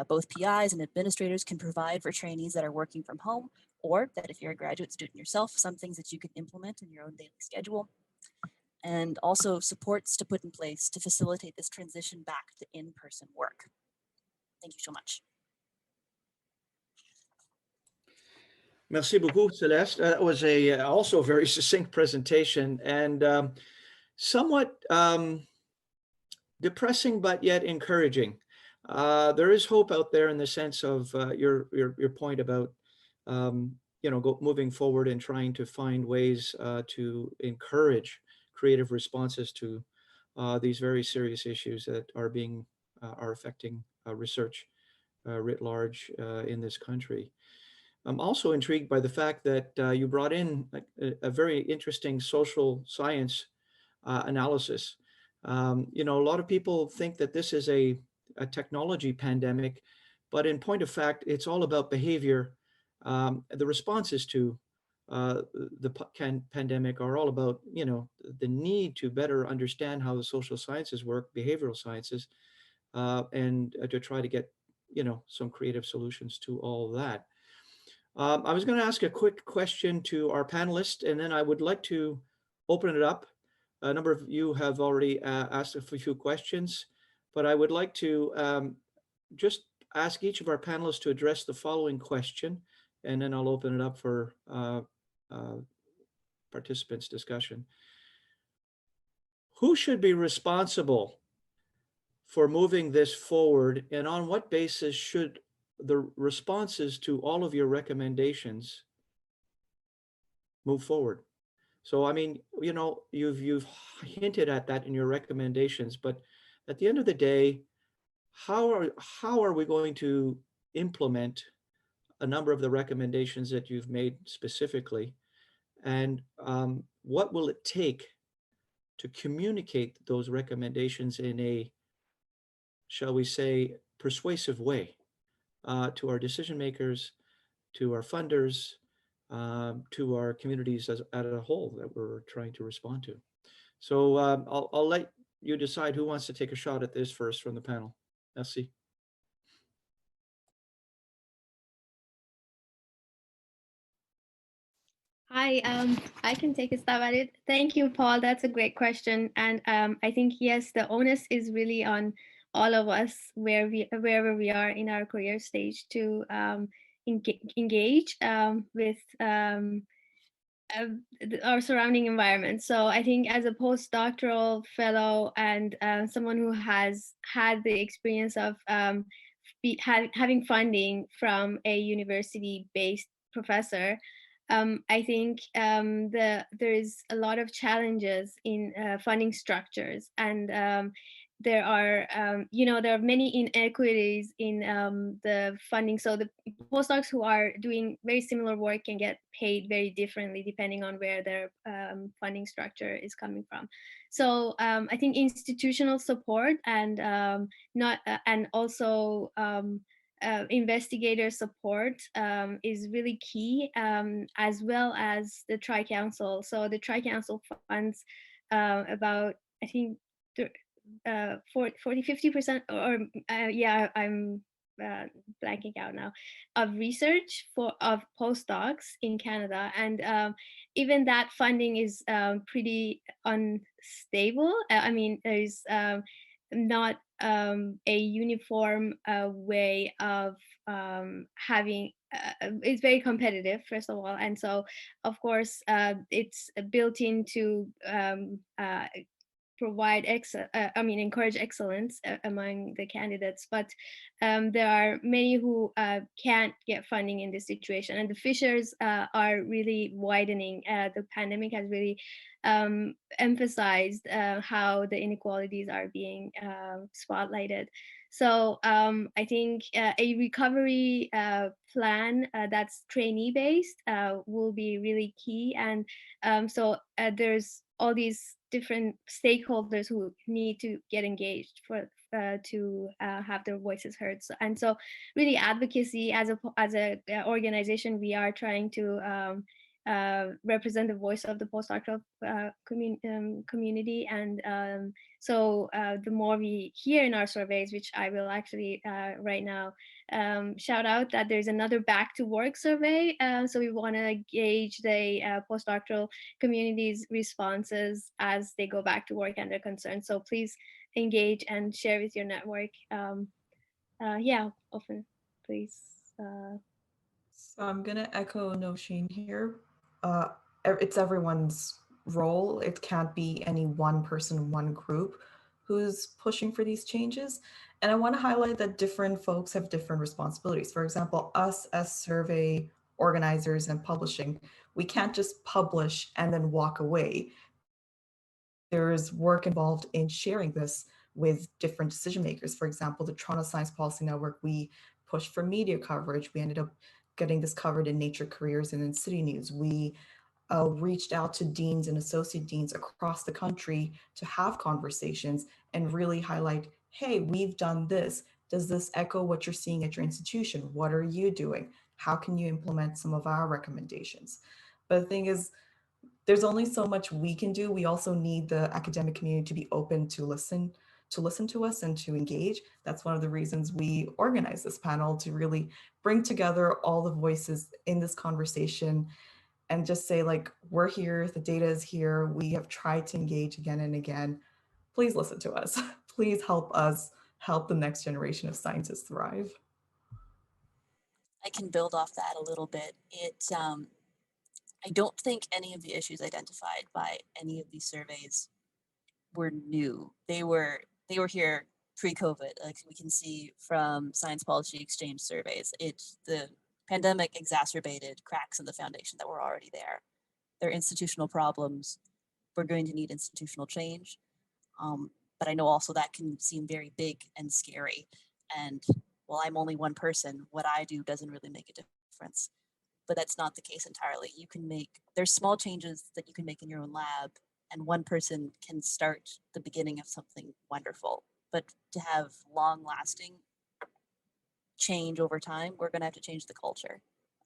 both PIs and administrators can provide for trainees that are working from home, or that if you're a graduate student yourself, some things that you can implement in your own daily schedule, and also supports to put in place to facilitate this transition back to in-person work. Thank you so much. Merci beaucoup, Celeste. That was a also very succinct presentation and somewhat depressing, but yet encouraging. There is hope out there in the sense of your point about moving forward and trying to find ways to encourage creative responses to these very serious issues that are affecting research writ large in this country. I'm also intrigued by the fact that you brought in a very interesting social science analysis. A lot of people think that this is a technology pandemic, but in point of fact, it's all about behavior. The responses to the pandemic are all about, the need to better understand how the social sciences work, behavioral sciences, and to try to get, some creative solutions to all that. I was going to ask a quick question to our panelists, and then I would like to open it up. A number of you have already asked a few questions, but I would like to just ask each of our panelists to address the following question, and then I'll open it up for participants' discussion. Who should be responsible for moving this forward, and on what basis should the responses to all of your recommendations move forward? So, I mean, you've hinted at that in your recommendations, but at the end of the day, how are we going to implement a number of the recommendations that you've made specifically? And what will it take to communicate those recommendations in a, shall we say, persuasive way to our decision makers, to our funders, to our communities as a whole that we're trying to respond to? So I'll let you decide who wants to take a shot at this first from the panel. Merci. Hi, I can take a stab at it. Thank you, Paul. That's a great question. And I think, yes, the onus is really on all of us wherever we are in our career stage to engage with our surrounding environment. So I think as a postdoctoral fellow and someone who has had the experience of having funding from a university-based professor, I think there is a lot of challenges in funding structures, and there are there are many inequities in the funding. So the postdocs who are doing very similar work can get paid very differently depending on where their funding structure is coming from. So I think institutional support and also investigator support is really key, as well as the Tri-Council. So the Tri-Council funds about, I think, 40-50%, or yeah, I'm blanking out now, of research of postdocs in Canada, and even that funding is pretty unstable. I mean, there's not a uniform way of having it's very competitive, first of all, and so of course it's built into provide encourage excellence among the candidates, but there are many who can't get funding in this situation, and the fissures are really widening. The pandemic has really emphasized how the inequalities are being spotlighted. So I think a recovery plan that's trainee based will be really key, and so there's all these different stakeholders who need to get engaged to have their voices heard. So, and so really advocacy as a organization, we are trying to represent the voice of the postdoctoral community, and so the more we hear in our surveys, which I will actually right now shout out that there's another back to work survey. So we want to gauge the postdoctoral community's responses as they go back to work and their concerns. So please engage and share with your network. Yeah, often, please. So I'm gonna echo Noushin here. It's everyone's role. It can't be any one person, one group who's pushing for these changes. And I want to highlight that different folks have different responsibilities. For example, us as survey organizers and publishing, we can't just publish and then walk away. There's work involved in sharing this with different decision makers. For example, the Toronto Science Policy Network, we pushed for media coverage. We ended up getting this covered in Nature Careers and in City News. We reached out to deans and associate deans across the country to have conversations and really highlight, hey, we've done this. Does this echo what you're seeing at your institution? What are you doing? How can you implement some of our recommendations? But the thing is, there's only so much we can do. We also need the academic community to be open to listen to us and to engage. That's one of the reasons we organize this panel, to really bring together all the voices in this conversation and just say, like, we're here, the data is here, we have tried to engage again and again. Please listen to us. Please help us help the next generation of scientists thrive. I can build off that a little bit. I don't think any of the issues identified by any of these surveys were new. They were here pre-COVID. Like we can see from Science Policy Exchange surveys, the pandemic exacerbated cracks in the foundation that were already there. There are institutional problems. We're going to need institutional change. But I know also that can seem very big and scary. And well, I'm only one person. What I do doesn't really make a difference. But that's not the case entirely. There's small changes that you can make in your own lab, and one person can start the beginning of something wonderful. But to have long lasting change over time, we're going to have to change the culture.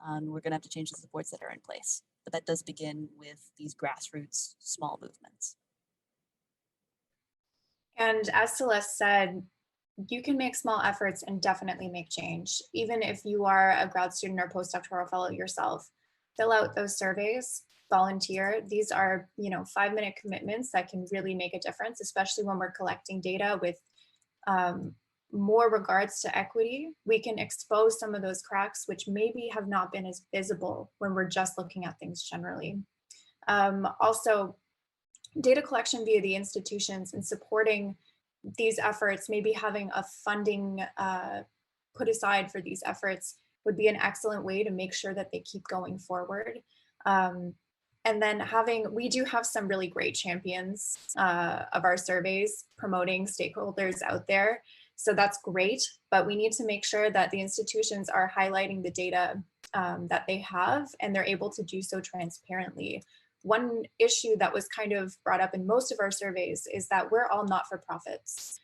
We're going to have to change the supports that are in place. But that does begin with these grassroots small movements. And as Celeste said, you can make small efforts and definitely make change. Even if you are a grad student or postdoctoral fellow yourself, fill out those surveys, volunteer. These are, 5-minute commitments that can really make a difference, especially when we're collecting data with more regards to equity. We can expose some of those cracks, which maybe have not been as visible when we're just looking at things generally. Also, data collection via the institutions and supporting these efforts, maybe having a funding put aside for these efforts would be an excellent way to make sure that they keep going forward. And then we do have some really great champions of our surveys promoting stakeholders out there. So that's great, but we need to make sure that the institutions are highlighting the data that they have, and they're able to do so transparently. One issue that was kind of brought up in most of our surveys is that we're all not-for-profits.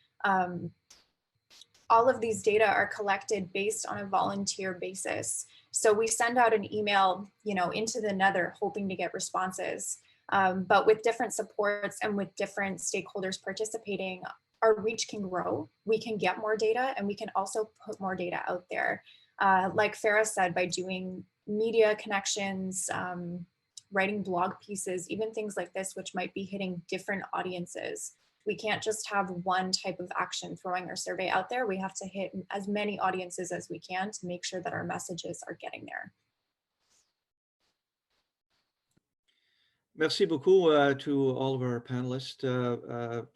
All of these data are collected based on a volunteer basis. So we send out an email, into the nether hoping to get responses. But with different supports and with different stakeholders participating, our reach can grow. We can get more data, and we can also put more data out there. Like Farah said, by doing media connections, writing blog pieces, even things like this, which might be hitting different audiences. We can't just have one type of action throwing our survey out there. We have to hit as many audiences as we can to make sure that our messages are getting there. Merci beaucoup to all of our panelists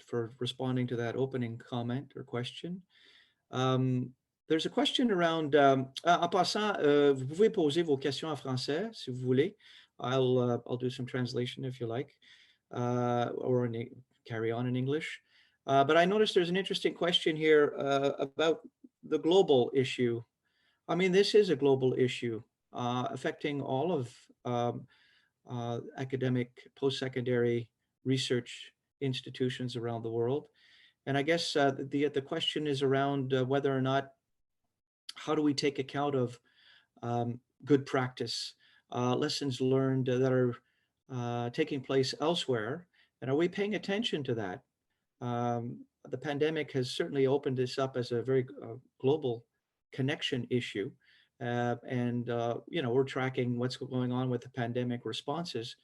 for responding to that opening comment or question. There's a question around, en passant, vous pouvez poser vos questions en français si vous voulez. I'll do some translation if you like, or carry on in English. But I noticed there's an interesting question here about the global issue. I mean, this is a global issue affecting all of academic post-secondary research institutions around the world. And I guess the question is around whether or not, how do we take account of good practice, lessons learned that are taking place elsewhere, and are we paying attention to that? The pandemic has certainly opened this up as a very global connection issue. We're tracking what's going on with the pandemic responses,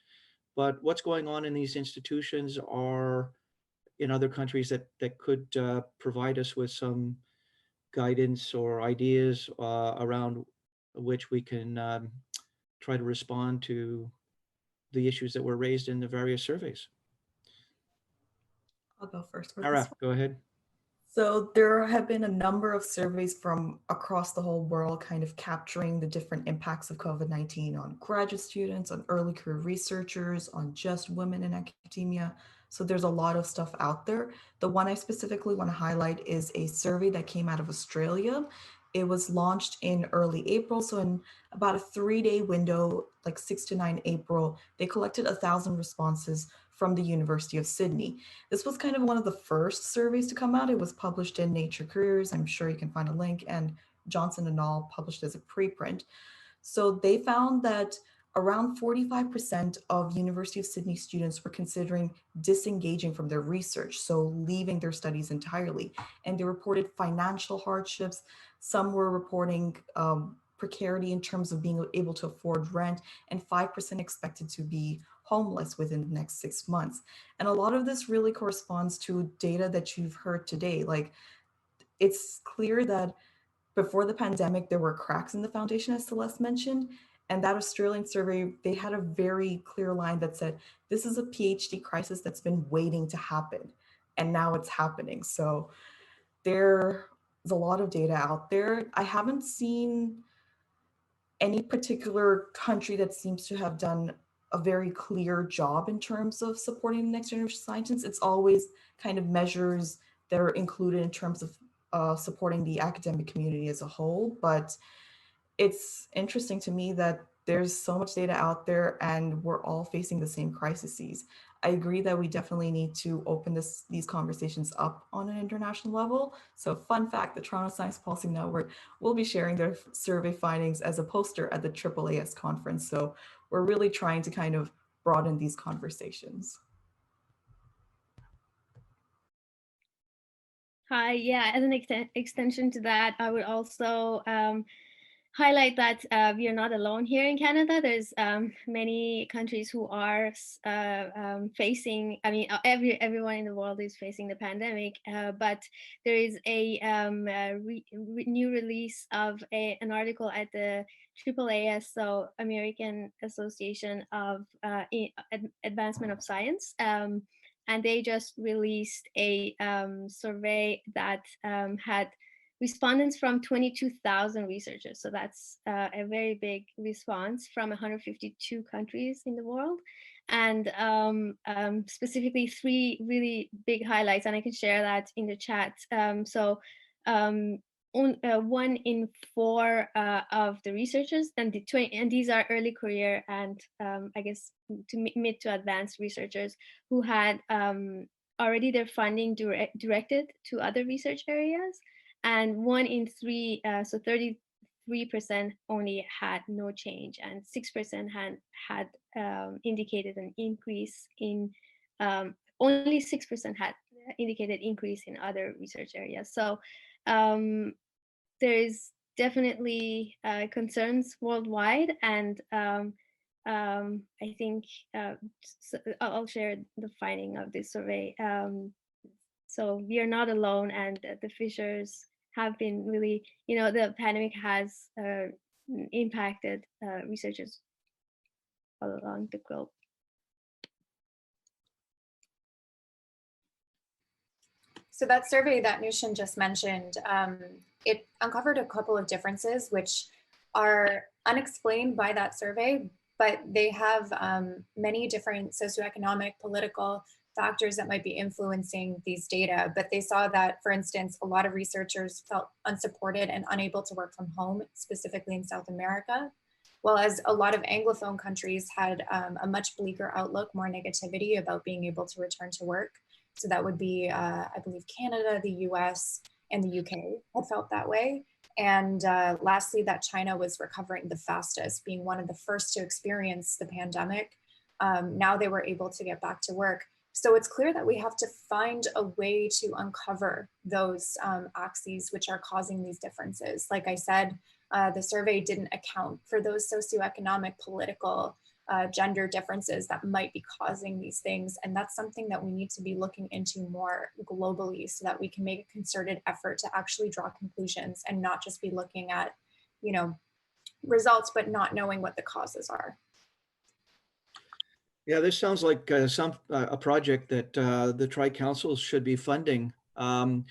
but what's going on in these institutions are in other countries that could provide us with some guidance or ideas around which we can try to respond to the issues that were raised in the various surveys. I'll go first. Farah, go ahead. So there have been a number of surveys from across the whole world kind of capturing the different impacts of COVID-19 on graduate students, on early career researchers, on just women in academia. So there's a lot of stuff out there. The one I specifically want to highlight is a survey that came out of Australia. It was launched in early April. So in about a 3-day window, like 6 to 9 April, they collected 1,000 responses from the University of Sydney. This was kind of one of the first surveys to come out. It was published in Nature Careers. I'm sure you can find a link, and Johnson and all published as a preprint. So they found that around 45% of University of Sydney students were considering disengaging from their research, so leaving their studies entirely. And they reported financial hardships. Some were reporting precarity in terms of being able to afford rent, and 5% expected to be homeless within the next 6 months. And a lot of this really corresponds to data that you've heard today. Like, it's clear that before the pandemic, there were cracks in the foundation, as Celeste mentioned. And that Australian survey, they had a very clear line that said, this is a PhD crisis that's been waiting to happen. And now it's happening. So there's a lot of data out there. I haven't seen any particular country that seems to have done a very clear job in terms of supporting the next generation scientists. It's always kind of measures that are included in terms of supporting the academic community as a whole. But it's interesting to me that there's so much data out there and we're all facing the same crises. I agree that we definitely need to open these conversations up on an international level. So fun fact, the Toronto Science Policy Network will be sharing their survey findings as a poster at the AAAS conference. So we're really trying to kind of broaden these conversations. Hi, yeah, as an extension to that, I would also highlight that we are not alone here in Canada. There's many countries who are facing, I mean, everyone in the world is facing the pandemic, but there is a new release of an article at the AAAS, so American Association of Advancement of Science, and they just released a survey that had respondents from 22,000 researchers. So that's a very big response from 152 countries in the world. And specifically 3 really big highlights, and I can share that in the chat. 1 in 4 of the researchers, and these are early career and I guess mid to advanced researchers who had already their funding directed to other research areas. And 1 in 3, so 33% only had no change, and 6% had indicated an increase in, only 6% had indicated increase in other research areas. So there is definitely concerns worldwide, and I think so I'll share the finding of this survey. So we are not alone, and the fissures have been really, the pandemic has impacted researchers all along the globe. So that survey that Noushin just mentioned, it uncovered a couple of differences which are unexplained by that survey, but they have many different socioeconomic, political factors that might be influencing these data. But they saw that, for instance, a lot of researchers felt unsupported and unable to work from home, specifically in South America, while as a lot of Anglophone countries had a much bleaker outlook, more negativity about being able to return to work. So that would be, I believe, Canada, the US, and the UK had felt that way. And lastly, that China was recovering the fastest, being one of the first to experience the pandemic. Now they were able to get back to work. So it's clear that we have to find a way to uncover those axes which are causing these differences. Like I said, the survey didn't account for those socioeconomic, political, gender differences that might be causing these things. And that's something that we need to be looking into more globally so that we can make a concerted effort to actually draw conclusions and not just be looking at, results, but not knowing what the causes are. Yeah, this sounds like a project that the Tri-Councils should be funding to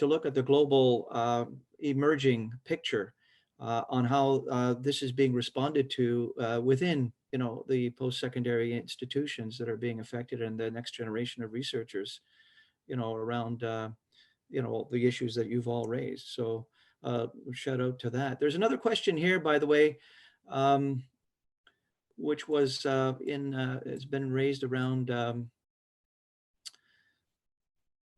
look at the global emerging picture on how this is being responded to within, the post-secondary institutions that are being affected and the next generation of researchers, around, the issues that you've all raised. So shout out to that. There's another question here, by the way, which was has been raised around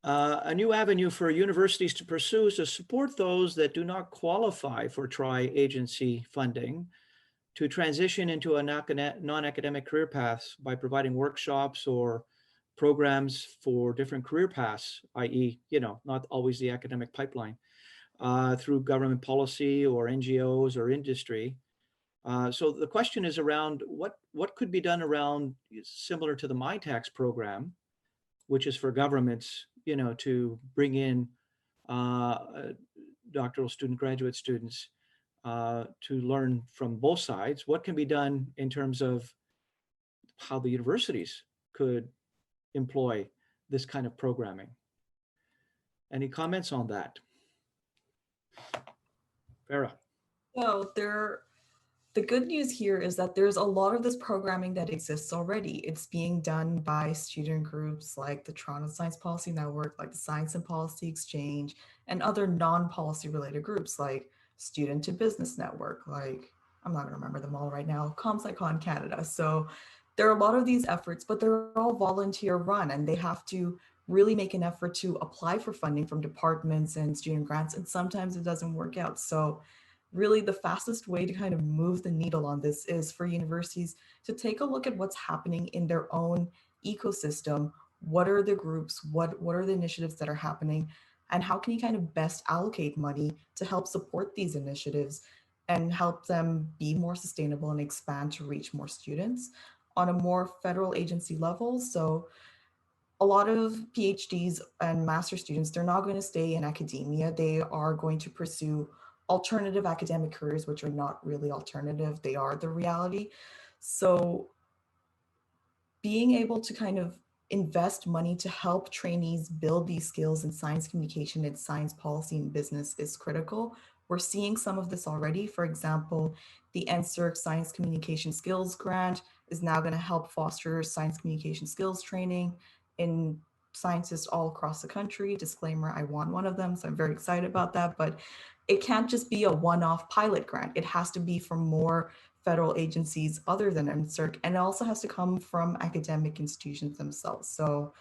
a new avenue for universities to pursue is to support those that do not qualify for tri-agency funding to transition into a non-academic career paths by providing workshops or programs for different career paths, i.e., not always the academic pipeline, through government policy or NGOs or industry. So the question is around what could be done around, similar to the MyTax program, which is for governments, to bring in doctoral student, graduate students to learn from both sides. What can be done in terms of how the universities could employ this kind of programming? Any comments on that? Farah. So there The good news here is that there's a lot of this programming that exists already. It's being done by student groups like the Toronto Science Policy Network, like the Science and Policy Exchange, and other non-policy related groups like Student to Business Network, like, I'm not gonna remember them all right now, ComSciCon Canada. So there are a lot of these efforts, but they're all volunteer run, and they have to really make an effort to apply for funding from departments and student grants, and sometimes it doesn't work out. So really the fastest way to kind of move the needle on this is for universities to take a look at what's happening in their own ecosystem. What are the groups? What are the initiatives that are happening? And how can you kind of best allocate money to help support these initiatives and help them be more sustainable and expand to reach more students on a more federal agency level? So a lot of PhDs and master students, they're not going to stay in academia. They are going to pursue alternative academic careers, which are not really alternative. They are the reality. So being able to kind of invest money to help trainees build these skills in science communication and science policy and business is critical. We're seeing some of this already. For example, the NSERC Science Communication Skills Grant is now going to help foster science communication skills training in scientists all across the country. Disclaimer, I won one of them, so I'm very excited about that. But it can't just be a one-off pilot grant. It has to be from more federal agencies other than NSERC, and it also has to come from academic institutions themselves. So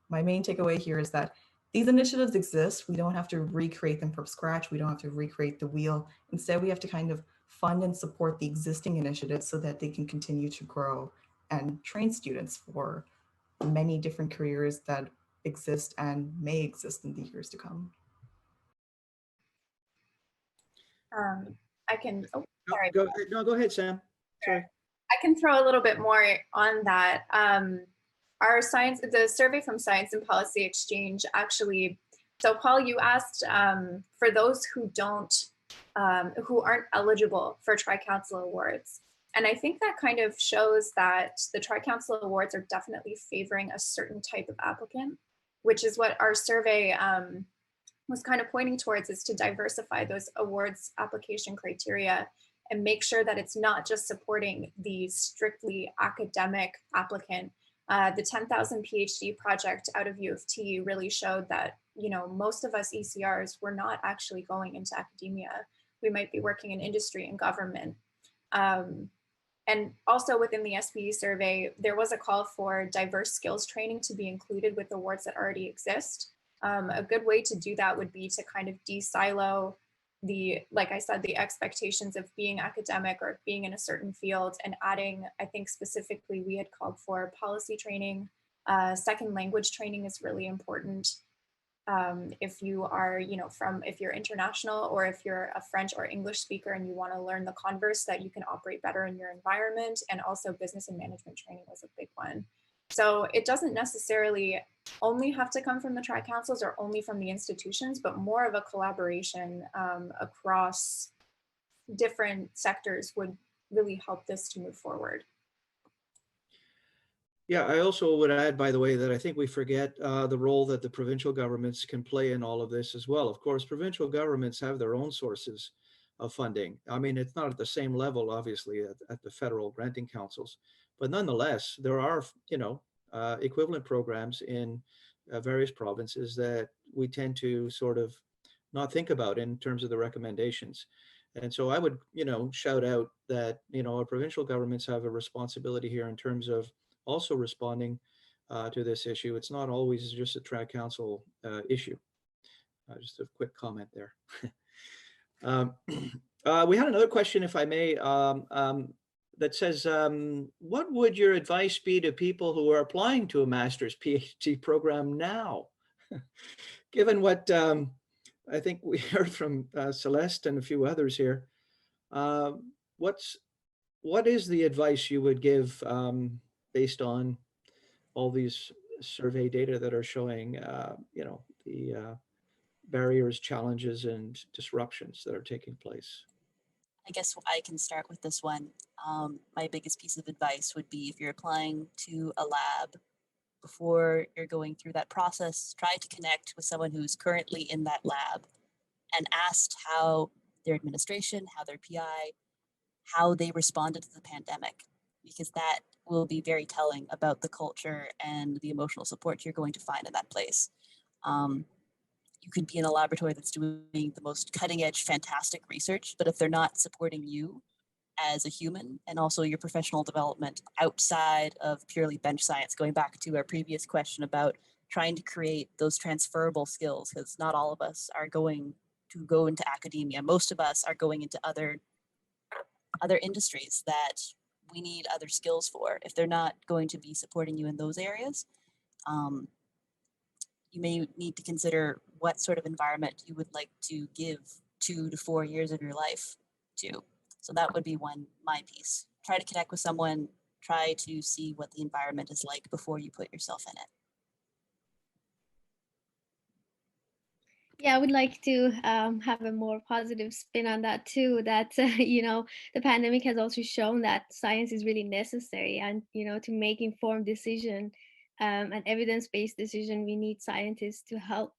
my main takeaway here is that these initiatives exist. We don't have to recreate them from scratch. We don't have to recreate the wheel. Instead, we have to kind of fund and support the existing initiatives so that they can continue to grow and train students for many different careers that exist and may exist in the years to come. I can, oh, sorry. Go ahead, Sam. Sorry. I can throw a little bit more on that. The survey from Science and Policy Exchange actually, so Paul, you asked for those who aren't eligible for Tri-Council awards. And I think that kind of shows that the Tri-Council awards are definitely favoring a certain type of applicant, which is what our survey was kind of pointing towards, is to diversify those awards application criteria and make sure that it's not just supporting the strictly academic applicant. The 10,000 PhD project out of U of T really showed that, you know, most of us ECRs were not actually going into academia. We might be working in industry and government. And also within the SPE survey, there was a call for diverse skills training to be included with awards that already exist. A good way to do that would be to kind of de-silo like I said, the expectations of being academic or being in a certain field, and adding, I think specifically we had called for policy training. Second language training is really important. If you are, you know, if you're international, or if you're a French or English speaker and you want to learn the converse that you can operate better in your environment. And also business and management training was a big one. So it doesn't necessarily only have to come from the Tri-Councils or only from the institutions, but more of a collaboration across different sectors would really help this to move forward. Yeah, I also would add, by the way, that I think we forget the role that the provincial governments can play in all of this as well. Of course, provincial governments have their own sources of funding. I mean, it's not at the same level, obviously, at the federal granting councils, but nonetheless, there are, you know, equivalent programs in various provinces that we tend to sort of not think about in terms of the recommendations. And so I would, you know, shout out that, you know, our provincial governments have a responsibility here in terms of also responding to this issue. It's not always just a Tri-Council issue. Just a quick comment there. We had another question, if I may, that says, what would your advice be to people who are applying to a master's PhD program now? Given what I think we heard from Celeste and a few others here, what is the advice you would give based on all these survey data that are showing, you know, the barriers, challenges, and disruptions that are taking place? I guess I can start with this one. My biggest piece of advice would be, if you're applying to a lab, before you're going through that process, try to connect with someone who's currently in that lab and ask how their administration, how their PI how they responded to the pandemic, because that will be very telling about the culture and the emotional support you're going to find in that place. You could be in a laboratory that's doing the most cutting edge, fantastic research, but if they're not supporting you as a human and also your professional development outside of purely bench science, going back to our previous question about trying to create those transferable skills, because not all of us are going to go into academia. Most of us are going into other industries that we need other skills for. If they're not going to be supporting you in those areas, you may need to consider what sort of environment you would like to give 2 to 4 years of your life to. So that would be my piece. Try to connect with someone, try to see what the environment is like before you put yourself in it. Yeah, I would like to have a more positive spin on that too, that, the pandemic has also shown that science is really necessary, and, to make informed decision and evidence-based decision, we need scientists to help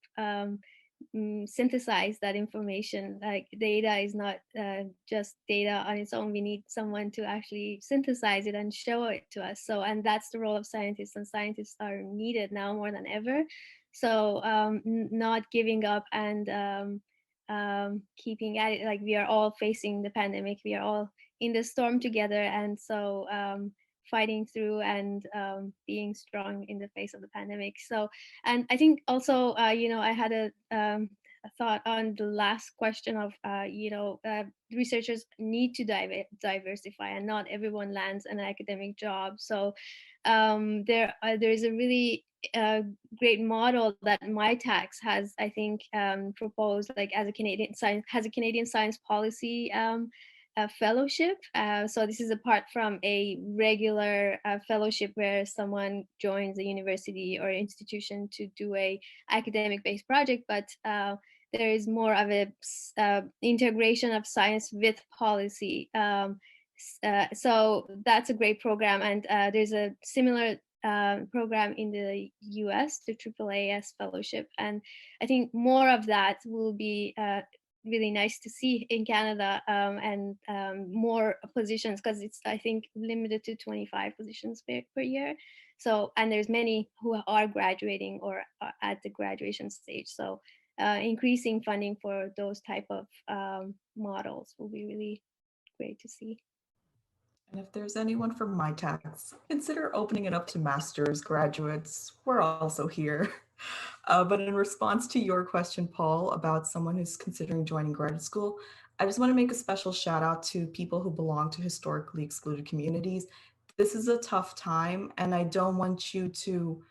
synthesize that information. Like, data is not just data on its own. We need someone to actually synthesize it and show it to us. So, and that's the role of scientists, and scientists are needed now more than ever. So not giving up and keeping at it. Like, we are all facing the pandemic. We are all in the storm together. And so fighting through and being strong in the face of the pandemic. So, and I think also, I had a thought on the last question of, researchers need to diversify, and not everyone lands an academic job. So there is a really great model that MyTax has, I think, proposed, like, as a Canadian science policy fellowship. So this is apart from a regular fellowship where someone joins a university or institution to do a academic-based project, but there is more of a integration of science with policy. So that's a great program, and there's a similar program in the US, the AAAS fellowship, and I think more of that will be really nice to see in Canada, and more positions, because it's, I think, limited to 25 positions per year. So, and there's many who are graduating or are at the graduation stage. So increasing funding for those type of models will be really great to see. And if there's anyone from MyTax, consider opening it up to masters, graduates. We're also here. But in response to your question, Paul, about someone who's considering joining graduate school, I just want to make a special shout out to people who belong to historically excluded communities. This is a tough time, and I don't want you to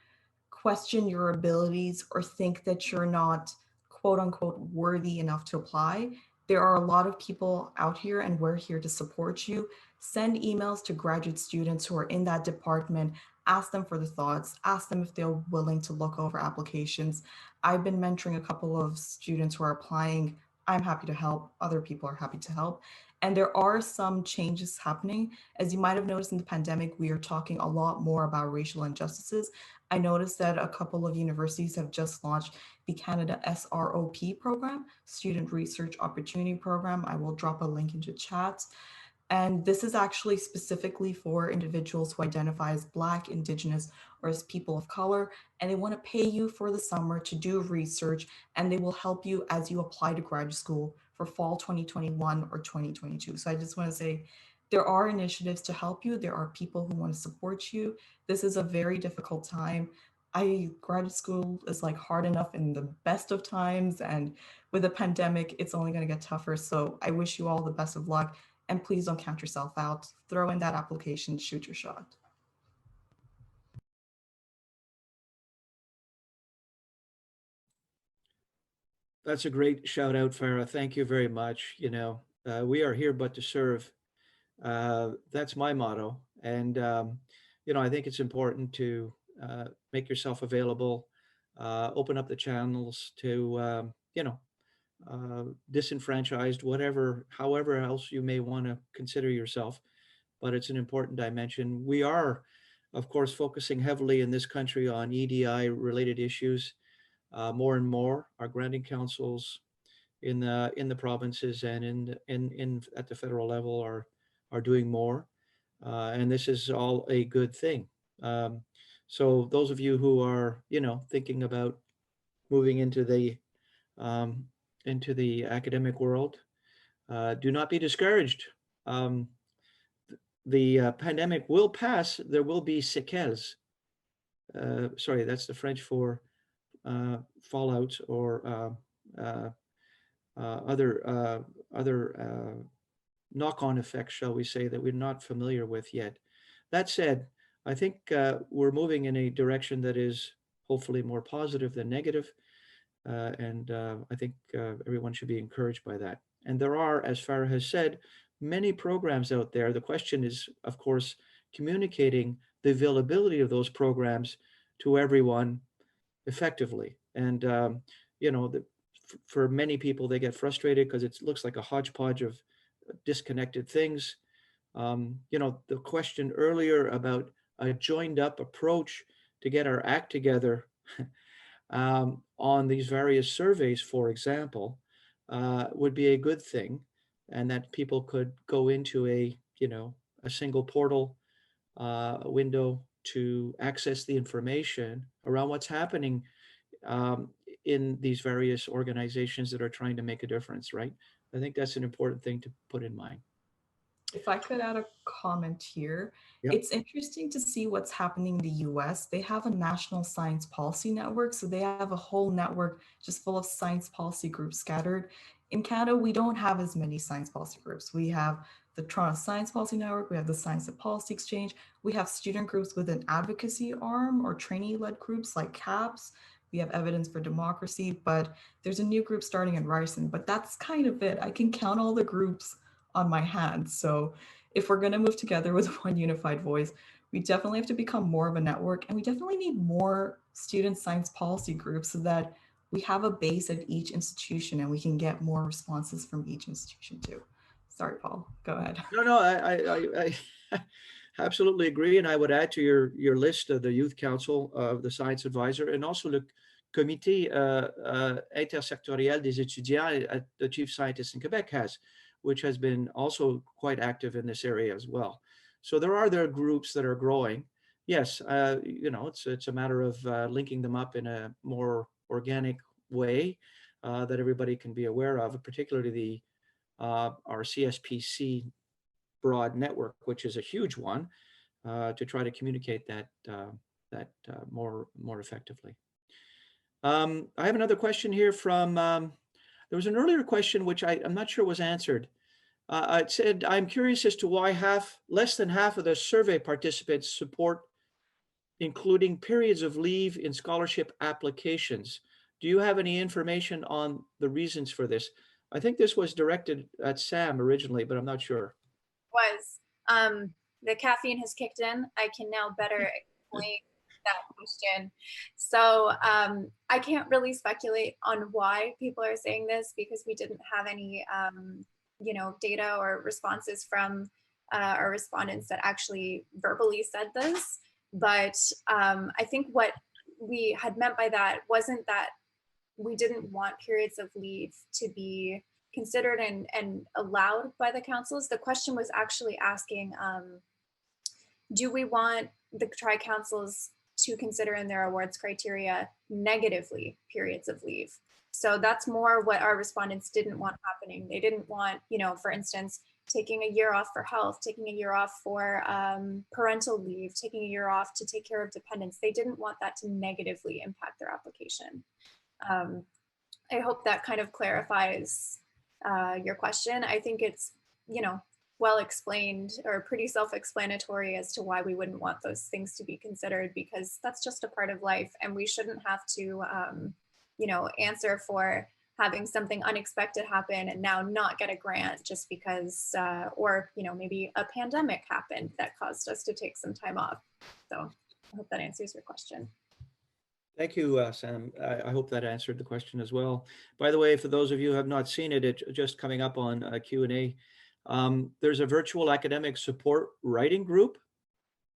question your abilities or think that you're not, quote unquote, worthy enough to apply. There are a lot of people out here, and we're here to support you. Send emails to graduate students who are in that department. Ask them for the thoughts. Ask them if they're willing to look over applications. I've been mentoring a couple of students who are applying. I'm happy to help. Other people are happy to help. And there are some changes happening. As you might have noticed in the pandemic, we are talking a lot more about racial injustices. I noticed that a couple of universities have just launched the Canada SROP program, Student Research Opportunity Program. I will drop a link into chat. And this is actually specifically for individuals who identify as Black, Indigenous, or as people of color, and they want to pay you for the summer to do research, and they will help you as you apply to graduate school for fall 2021 or 2022. So I just want to say, there are initiatives to help you. There are people who want to support you. This is a very difficult time. Graduate school is like hard enough in the best of times, and with a pandemic, it's only going to get tougher. So I wish you all the best of luck. And please don't count yourself out. Throw in that application, shoot your shot. That's a great shout out, Farah. Thank you very much. We are here but to serve. That's my motto. And, I think it's important to make yourself available, open up the channels to, disenfranchised, however else you may want to consider yourself. But it's an important dimension. We are, of course, focusing heavily in this country on EDI related issues. More and more, our granting councils in the provinces and in at the federal level are are doing more. And this is all a good thing. So those of you who are, thinking about moving into the academic world, do not be discouraged. The pandemic will pass. There will be séquelles. Sorry, that's the French for fallout or other knock-on effects, shall we say, that we're not familiar with yet. That said, I think we're moving in a direction that is hopefully more positive than negative. And I think everyone should be encouraged by that. And there are, as Farah has said, many programs out there. The question is, of course, communicating the availability of those programs to everyone effectively. And, for many people, they get frustrated because it looks like a hodgepodge of disconnected things. The question earlier about a joined up approach to get our act together on these various surveys, for example, would be a good thing, and that people could go into a single portal window to access the information around what's happening in these various organizations that are trying to make a difference, right? I think that's an important thing to put in mind. If I could add a comment here, Yep. It's interesting to see what's happening in the US. They have a national science policy network. So they have a whole network just full of science policy groups scattered. In Canada, we don't have as many science policy groups. We have the Toronto Science Policy Network, we have the Science and Policy Exchange, we have student groups with an advocacy arm or trainee-led groups like CAPS. We have Evidence for Democracy, but there's a new group starting in Ryerson, but that's kind of it. I can count all the groups on my hands. So if we're going to move together with one unified voice, we definitely have to become more of a network, and we definitely need more student science policy groups so that we have a base at each institution and we can get more responses from each institution too. Sorry, Paul, go ahead. No, I absolutely agree. And I would add to your list of the Youth Council of the Science Advisor, and also the Comité intersectoriel des étudiants the Chief Scientist in Quebec has, which has been also quite active in this area as well. So there are groups that are growing. Yes, it's a matter of linking them up in a more organic way that everybody can be aware of, particularly our CSPC broad network, which is a huge one, to try to communicate that more effectively. I have another question here from, there was an earlier question which I'm not sure was answered. It said, I'm curious as to why less than half of the survey participants support including periods of leave in scholarship applications. Do you have any information on the reasons for this? I think this was directed at Sam originally, but I'm not sure. The caffeine has kicked in. I can now better explain that question. So I can't really speculate on why people are saying this, because we didn't have any data or responses from our respondents that actually verbally said this. But I think what we had meant by that wasn't that we didn't want periods of leave to be considered and allowed by the councils. The question was actually asking, do we want the tri-councils to consider in their awards criteria negatively periods of leave? So that's more what our respondents didn't want happening. They didn't want, for instance, taking a year off for health, taking a year off for parental leave, taking a year off to take care of dependents. They didn't want that to negatively impact their application. I hope that kind of clarifies your question. I think it's, well explained or pretty self-explanatory as to why we wouldn't want those things to be considered, because that's just a part of life, and we shouldn't have to, answer for having something unexpected happen and now not get a grant just because, or maybe a pandemic happened that caused us to take some time off. So I hope that answers your question. Thank you, Sam. I hope that answered the question as well. By the way, for those of you who have not seen it, it's just coming up on Q&A. There's a virtual academic support writing group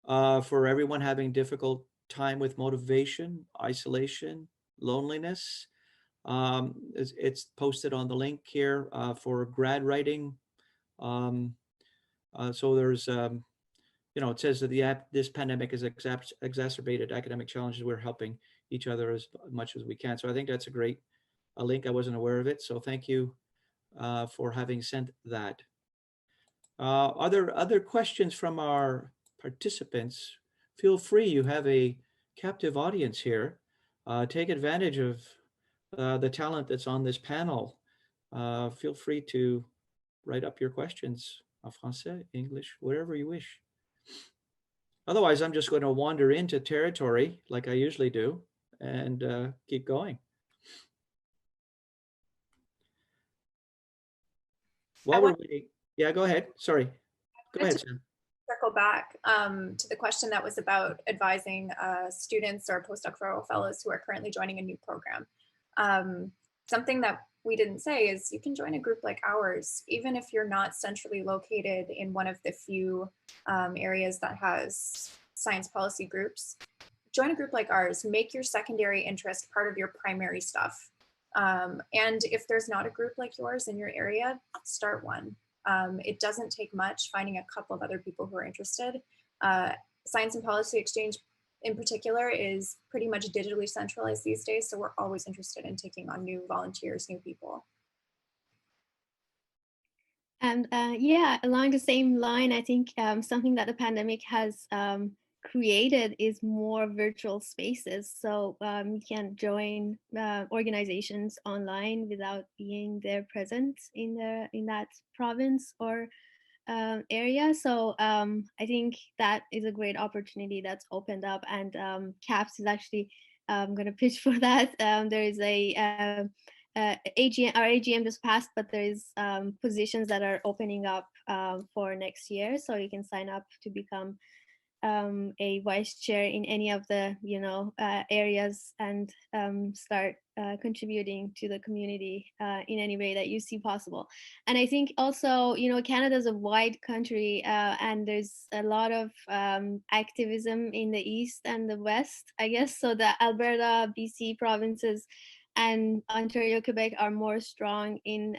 for everyone having difficult time with motivation, isolation, loneliness. It's posted on the link here for grad writing So there's, you know, it says that this pandemic has exacerbated academic challenges. We're helping each other as much as we can. So I think that's a great link. I wasn't aware of it. So thank you for having sent that. Are there other questions from our participants? Feel free, you have a captive audience here. Take advantage of the talent that's on this panel. Feel free to write up your questions en français, English, whatever you wish. Otherwise, I'm just going to wander into territory like I usually do and keep going. While we're waiting, yeah, go ahead. Sorry. Go ahead, Sam. Circle back to the question that was about advising students or postdoctoral fellows who are currently joining a new program. Something that we didn't say is you can join a group like ours, even if you're not centrally located in one of the few areas that has science policy groups. Join a group like ours, make your secondary interest part of your primary stuff. And if there's not a group like yours in your area, start one. It doesn't take much, finding a couple of other people who are interested. Science and Policy Exchange in particular is pretty much digitally centralized these days, so we're always interested in taking on new volunteers, new people. And yeah, along the same line, I think something that the pandemic has created is more virtual spaces. So you can join organizations online without being there present in that province or area. So I think that is a great opportunity that's opened up, and CAPS is actually going to pitch for that. There is a AGM, our AGM just passed, but there is positions that are opening up for next year. So you can sign up to become a vice chair in any of the areas and start contributing to the community in any way that you see possible. And I think also, Canada is a wide country and there's a lot of activism in the east and the west, I guess. So the Alberta, BC provinces and Ontario, Quebec are more strong in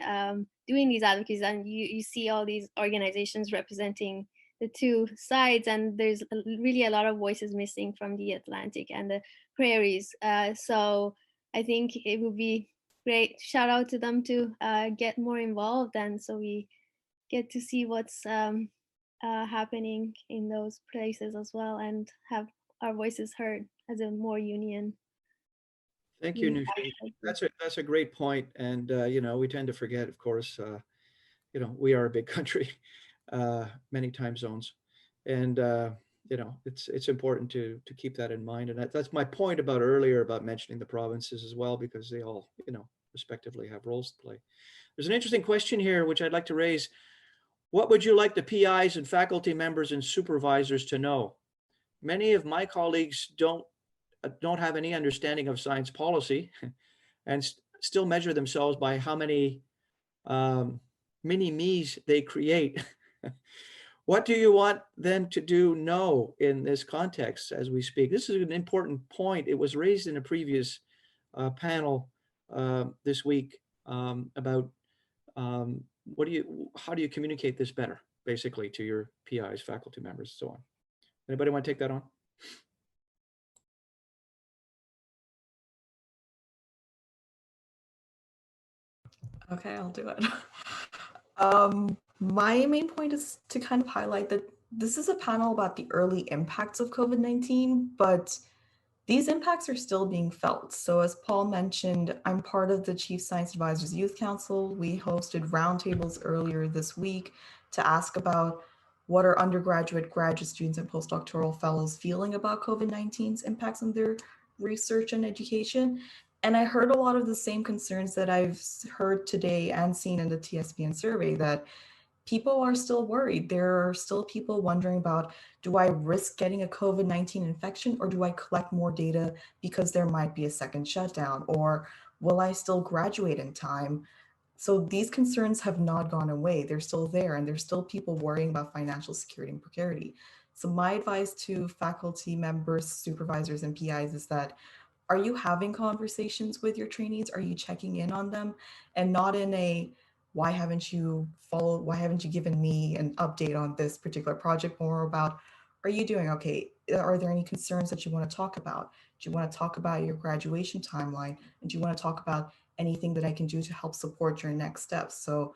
doing these advocacies, and you see all these organizations representing the two sides, and there's really a lot of voices missing from the Atlantic and the prairies. So I think it would be great, shout out to them to get more involved, and so we get to see what's happening in those places as well, and have our voices heard as a more union. Thank you, Noushin. That's a great point. And, we tend to forget, of course, we are a big country, many time zones. And, it's important to keep that in mind. And that's my point about earlier about mentioning the provinces as well, because they all, respectively have roles to play. There's an interesting question here, which I'd like to raise. What would you like the PIs and faculty members and supervisors to know? Many of my colleagues don't have any understanding of science policy and still measure themselves by how many mini-me's they create. What do you want them to know in this context as we speak? This is an important point. It was raised in a previous panel this week about how do you communicate this better, basically, to your PIs, faculty members, and so on. Anybody want to take that on? Okay, I'll do it. My main point is to kind of highlight that this is a panel about the early impacts of COVID-19, but these impacts are still being felt. So as Paul mentioned, I'm part of the Chief Science Advisors Youth Council. We hosted roundtables earlier this week to ask about what are undergraduate, graduate students, and postdoctoral fellows feeling about COVID-19's impacts on their research and education. And I heard a lot of the same concerns that I've heard today and seen in the TSPN survey, that people are still worried. There are still people wondering about, do I risk getting a COVID-19 infection, or do I collect more data because there might be a second shutdown, or will I still graduate in time? So these concerns have not gone away. They're still there, and there's still people worrying about financial security and precarity. So my advice to faculty members, supervisors, and PIs is that, are you having conversations with your trainees? Are you checking in on them? And not in a, why haven't you followed, why haven't you given me an update on this particular project? More about, are you doing okay? Are there any concerns that you want to talk about? Do you want to talk about your graduation timeline? And do you want to talk about anything that I can do to help support your next steps? So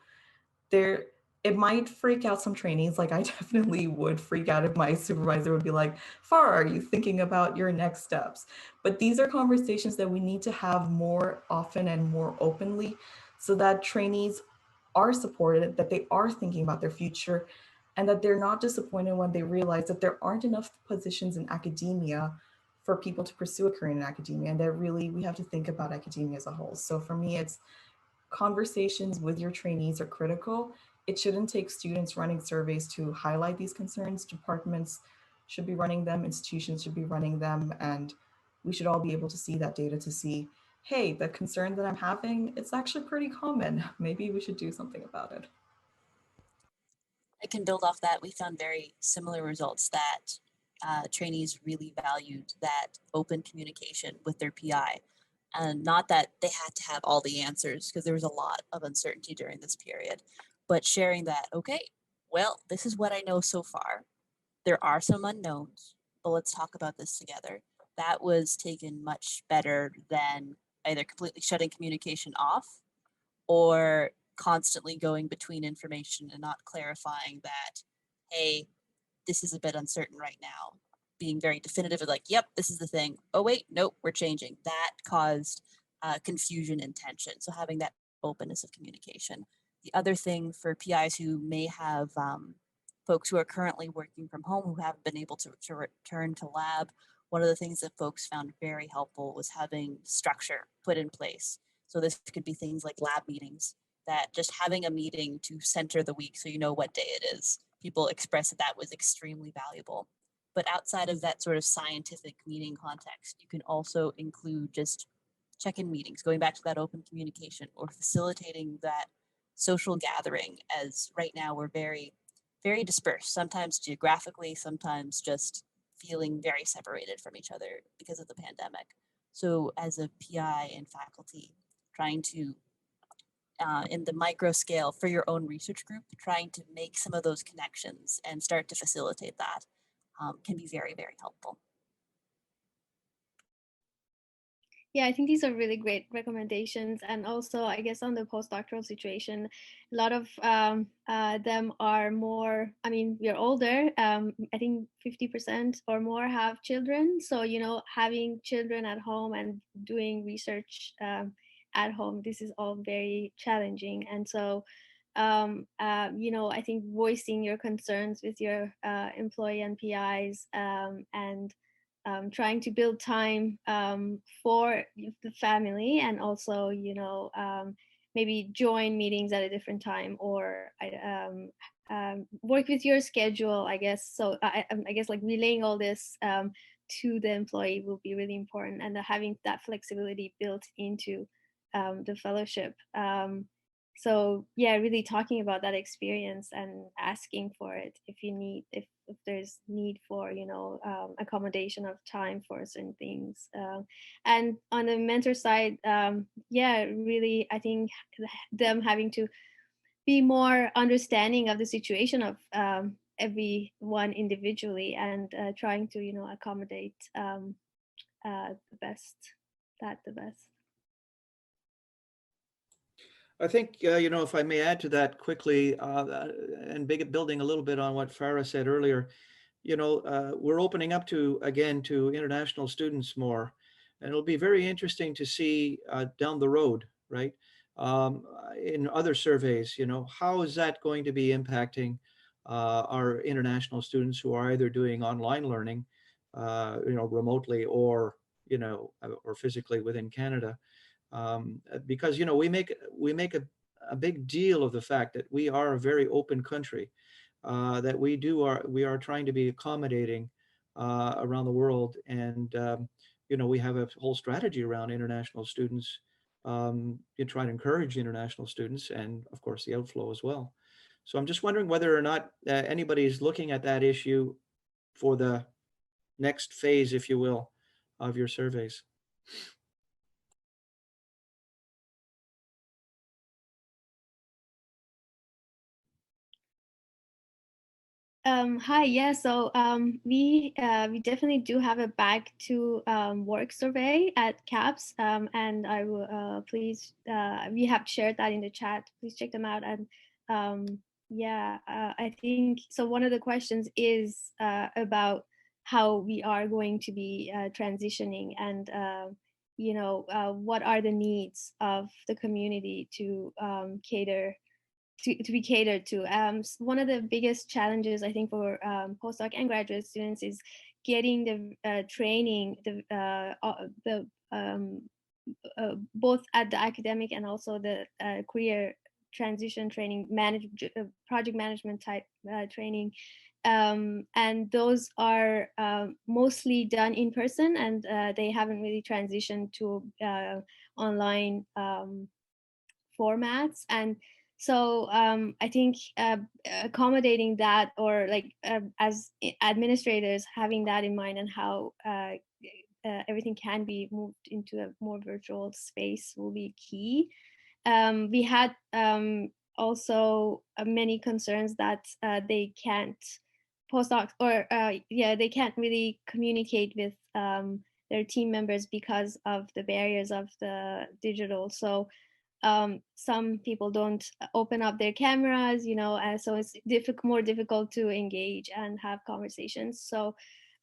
there, it might freak out some trainees. Like I definitely would freak out if my supervisor would be like, Farah, are you thinking about your next steps? But these are conversations that we need to have more often and more openly so that trainees are supported, that they are thinking about their future, and that they're not disappointed when they realize that there aren't enough positions in academia for people to pursue a career in academia, and that really we have to think about academia as a whole. So for me, it's conversations with your trainees are critical. It shouldn't take students running surveys to highlight these concerns. Departments should be running them, institutions should be running them, and we should all be able to see that data to see, hey, the concern that I'm having, it's actually pretty common. Maybe we should do something about it. I can build off that. We found very similar results that trainees really valued that open communication with their PI. And not that they had to have all the answers, because there was a lot of uncertainty during this period, but sharing that, okay, well, this is what I know so far. There are some unknowns, but let's talk about this together. That was taken much better than either completely shutting communication off or constantly going between information and not clarifying that, hey, this is a bit uncertain right now. Being very definitive of like, yep, this is the thing. Oh, wait, nope, we're changing. That caused confusion and tension. So having that openness of communication. The other thing for PIs who may have folks who are currently working from home who haven't been able to return to lab, one of the things that folks found very helpful was having structure put in place. So this could be things like lab meetings, that just having a meeting to center the week so you know what day it is. People expressed that that was extremely valuable. But outside of that sort of scientific meeting context, you can also include just check-in meetings, going back to that open communication or facilitating that social gathering, as right now we're very, very dispersed, sometimes geographically, sometimes just feeling very separated from each other because of the pandemic. So as a PI and faculty, trying to in the micro scale for your own research group, trying to make some of those connections and start to facilitate that can be very, very helpful. Yeah, I think these are really great recommendations. And also, I guess on the postdoctoral situation, a lot of them are more, I mean, we're older. I think 50% or more have children. So, you know, having children at home and doing research at home, this is all very challenging. And so, you know, I think voicing your concerns with your employee and PIs and trying to build time for the family, and also, you know, maybe join meetings at a different time, or work with your schedule, I guess. So I guess like relaying all this to the employee will be really important, and having that flexibility built into the fellowship. So yeah, really talking about that experience and asking for it if you need, if there's need for, you know, accommodation of time for certain things. And on the mentor side, yeah, really, I think them having to be more understanding of the situation of everyone individually, and trying to, you know, accommodate the best. I think, you know, if I may add to that quickly, and building a little bit on what Farah said earlier, you know, we're opening up to, again, to international students more. And it'll be very interesting to see down the road, right? In other surveys, you know, how is that going to be impacting our international students who are either doing online learning, you know, remotely, or, you know, or physically within Canada. Because, you know, we make a big deal of the fact that we are a very open country, that we are trying to be accommodating around the world, and you know, we have a whole strategy around international students, to try to encourage international students, and of course the outflow as well. So I'm just wondering whether or not anybody's looking at that issue for the next phase, if you will, of your surveys. Hi, yeah, so we definitely do have a back to work survey at CAPS, and I will please, we have shared that in the chat. Please check them out. And yeah, I think so. One of the questions is about how we are going to be transitioning, and what are the needs of the community to to be catered to. One of the biggest challenges, I think, for postdoc and graduate students is getting the training, both at the academic and also the career transition training, project management type training. And those are mostly done in person, and they haven't really transitioned to online formats. And so I think accommodating that, or like as administrators having that in mind, and how everything can be moved into a more virtual space will be key. We had also many concerns that they can't postdocs, or they can't really communicate with their team members because of the barriers of the digital. So some people don't open up their cameras, so it's more difficult to engage and have conversations. So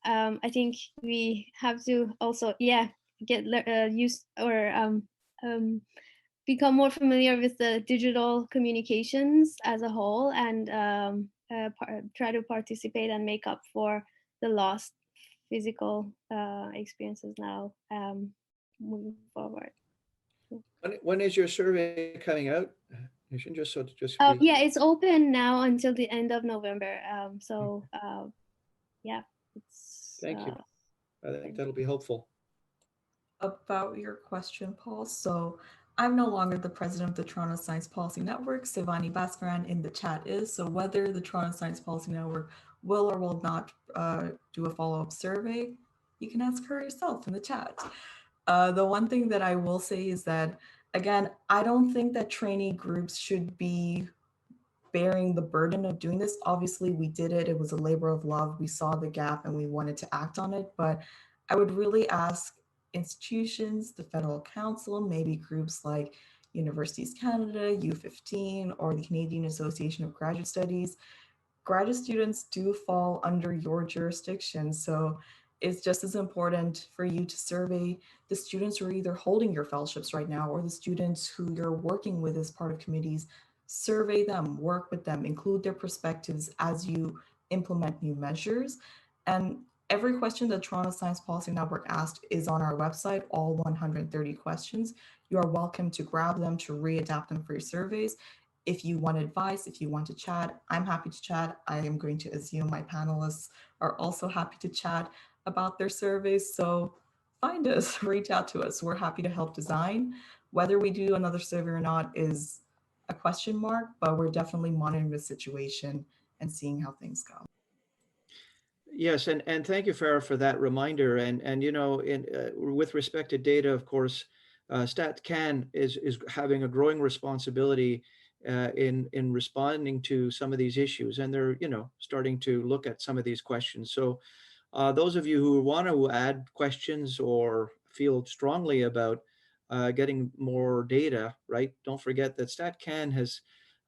I think we have to also, get used, or become more familiar with the digital communications as a whole, and try to participate and make up for the lost physical experiences now, moving forward. When is your survey coming out? Noushin, Yeah, it's open now until the end of November. Yeah, it's. Thank you. I think that'll be helpful. About your question, Paul. So I'm no longer the president of the Toronto Science Policy Network. Sivani Bhaskaran in the chat is. So whether the Toronto Science Policy Network will or will not do a follow-up survey, you can ask her yourself in the chat. The one thing that I will say is that, again, I don't think that trainee groups should be bearing the burden of doing this. Obviously, we did it. It was a labor of love. We saw the gap and we wanted to act on it. But I would really ask institutions, the Federal Council, maybe groups like Universities Canada, U15, or the Canadian Association of Graduate Studies. Graduate students do fall under your jurisdiction. So it's just as important for you to survey the students who are either holding your fellowships right now, or the students who you're working with as part of committees. Survey them, work with them, include their perspectives as you implement new measures. And every question that Toronto Science Policy Network asked is on our website, all 130 questions. You are welcome to grab them, to readapt them for your surveys. If you want advice, if you want to chat, I'm happy to chat. I am going to assume my panelists are also happy to chat about their surveys. So find us, reach out to us. We're happy to help design. Whether we do another survey or not is a question mark, but we're definitely monitoring the situation and seeing how things go. Yes, and thank you, Farah, for that reminder. And with respect to data, of course, StatCan is having a growing responsibility in responding to some of these issues, and they're starting to look at some of these questions. So those of you who want to add questions or feel strongly about getting more data, right? Don't forget that StatCan has,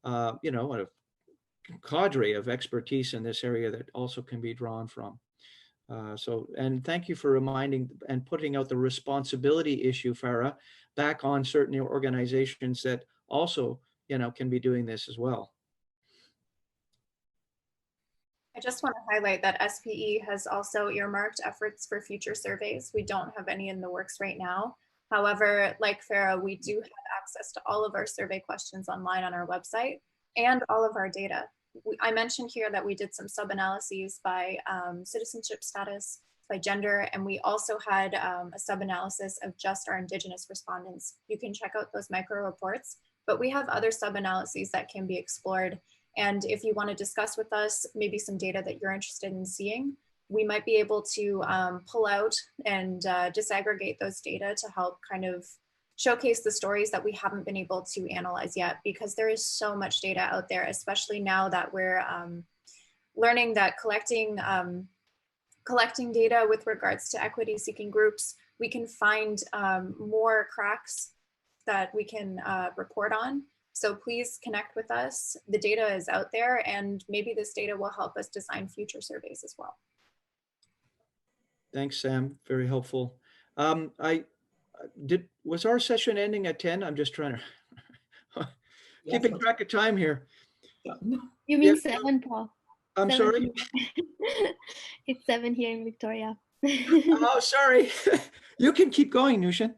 a cadre of expertise in this area that also can be drawn from. And thank you for reminding and putting out the responsibility issue, Farah, back on certain organizations that also, can be doing this as well. I just want to highlight that SPE has also earmarked efforts for future surveys. We don't have any in the works right now. However, like Farah, we do have access to all of our survey questions online on our website and all of our data. I mentioned here that we did some sub-analyses by citizenship status, by gender, and we also had a sub-analysis of just our Indigenous respondents. You can check out those micro reports, but we have other sub-analyses that can be explored. And if you want to discuss with us maybe some data that you're interested in seeing, we might be able to pull out and disaggregate those data to help kind of showcase the stories that we haven't been able to analyze yet, because there is so much data out there, especially now that we're learning that collecting data with regards to equity-seeking groups, we can find more cracks that we can report on. So please connect with us. The data is out there, and maybe this data will help us design future surveys as well. Thanks, Sam. Very helpful. Was our session ending at 10? I'm just trying to keeping track of time here. You mean 7, Paul? I'm 7 sorry? It's 7 here in Victoria. Oh, sorry. You can keep going, Noushin.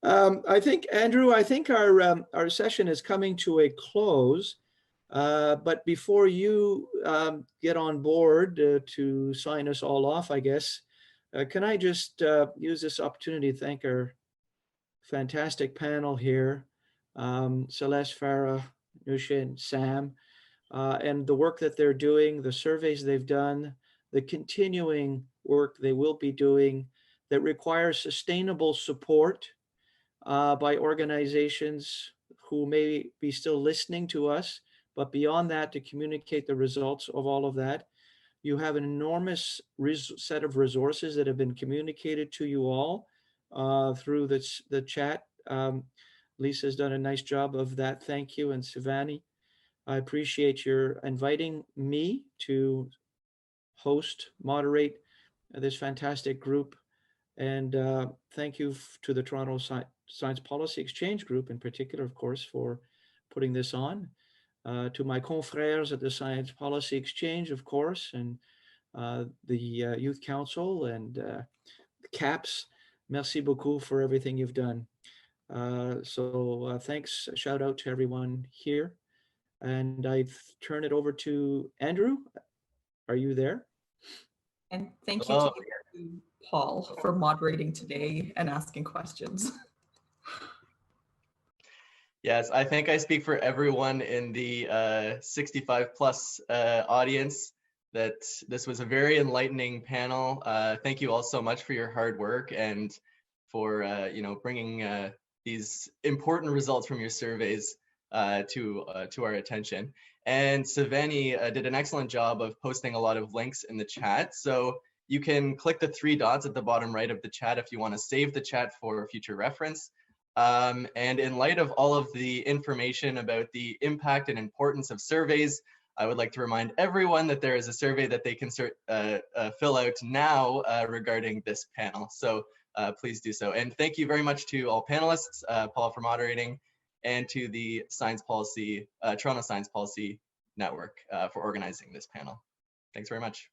I think, Andrew, our session is coming to a close. But before you get on board to sign us all off, I guess, can I just use this opportunity to thank our fantastic panel here, Celeste, Farah, Noushin, Sam, and the work that they're doing, the surveys they've done, the continuing work they will be doing that requires sustainable support by organizations who may be still listening to us, but beyond that, to communicate the results of all of that. You have an enormous set of resources that have been communicated to you all through the chat. Lisa's done a nice job of that. Thank you. And Sivani, I appreciate your inviting me to host, moderate this fantastic group. And thank you to the Toronto Science Policy Exchange Group in particular, of course, for putting this on. To my confrères at the Science Policy Exchange, of course, and the Youth Council and the CAPS. Merci beaucoup for everything you've done. Thanks, shout out to everyone here. And I turn it over to Andrew. Are you there? And thank you to Paul for moderating today and asking questions. Yes, I think I speak for everyone in the 65 plus audience that this was a very enlightening panel. Thank you all so much for your hard work and for bringing these important results from your surveys to our attention. And Savani did an excellent job of posting a lot of links in the chat. So you can click the 3 dots at the bottom right of the chat if you want to save the chat for future reference. And in light of all of the information about the impact and importance of surveys, I would like to remind everyone that there is a survey that they can fill out now regarding this panel. So please do so. And thank you very much to all panelists, Paul for moderating, and to the Toronto Science Policy Network for organizing this panel. Thanks very much.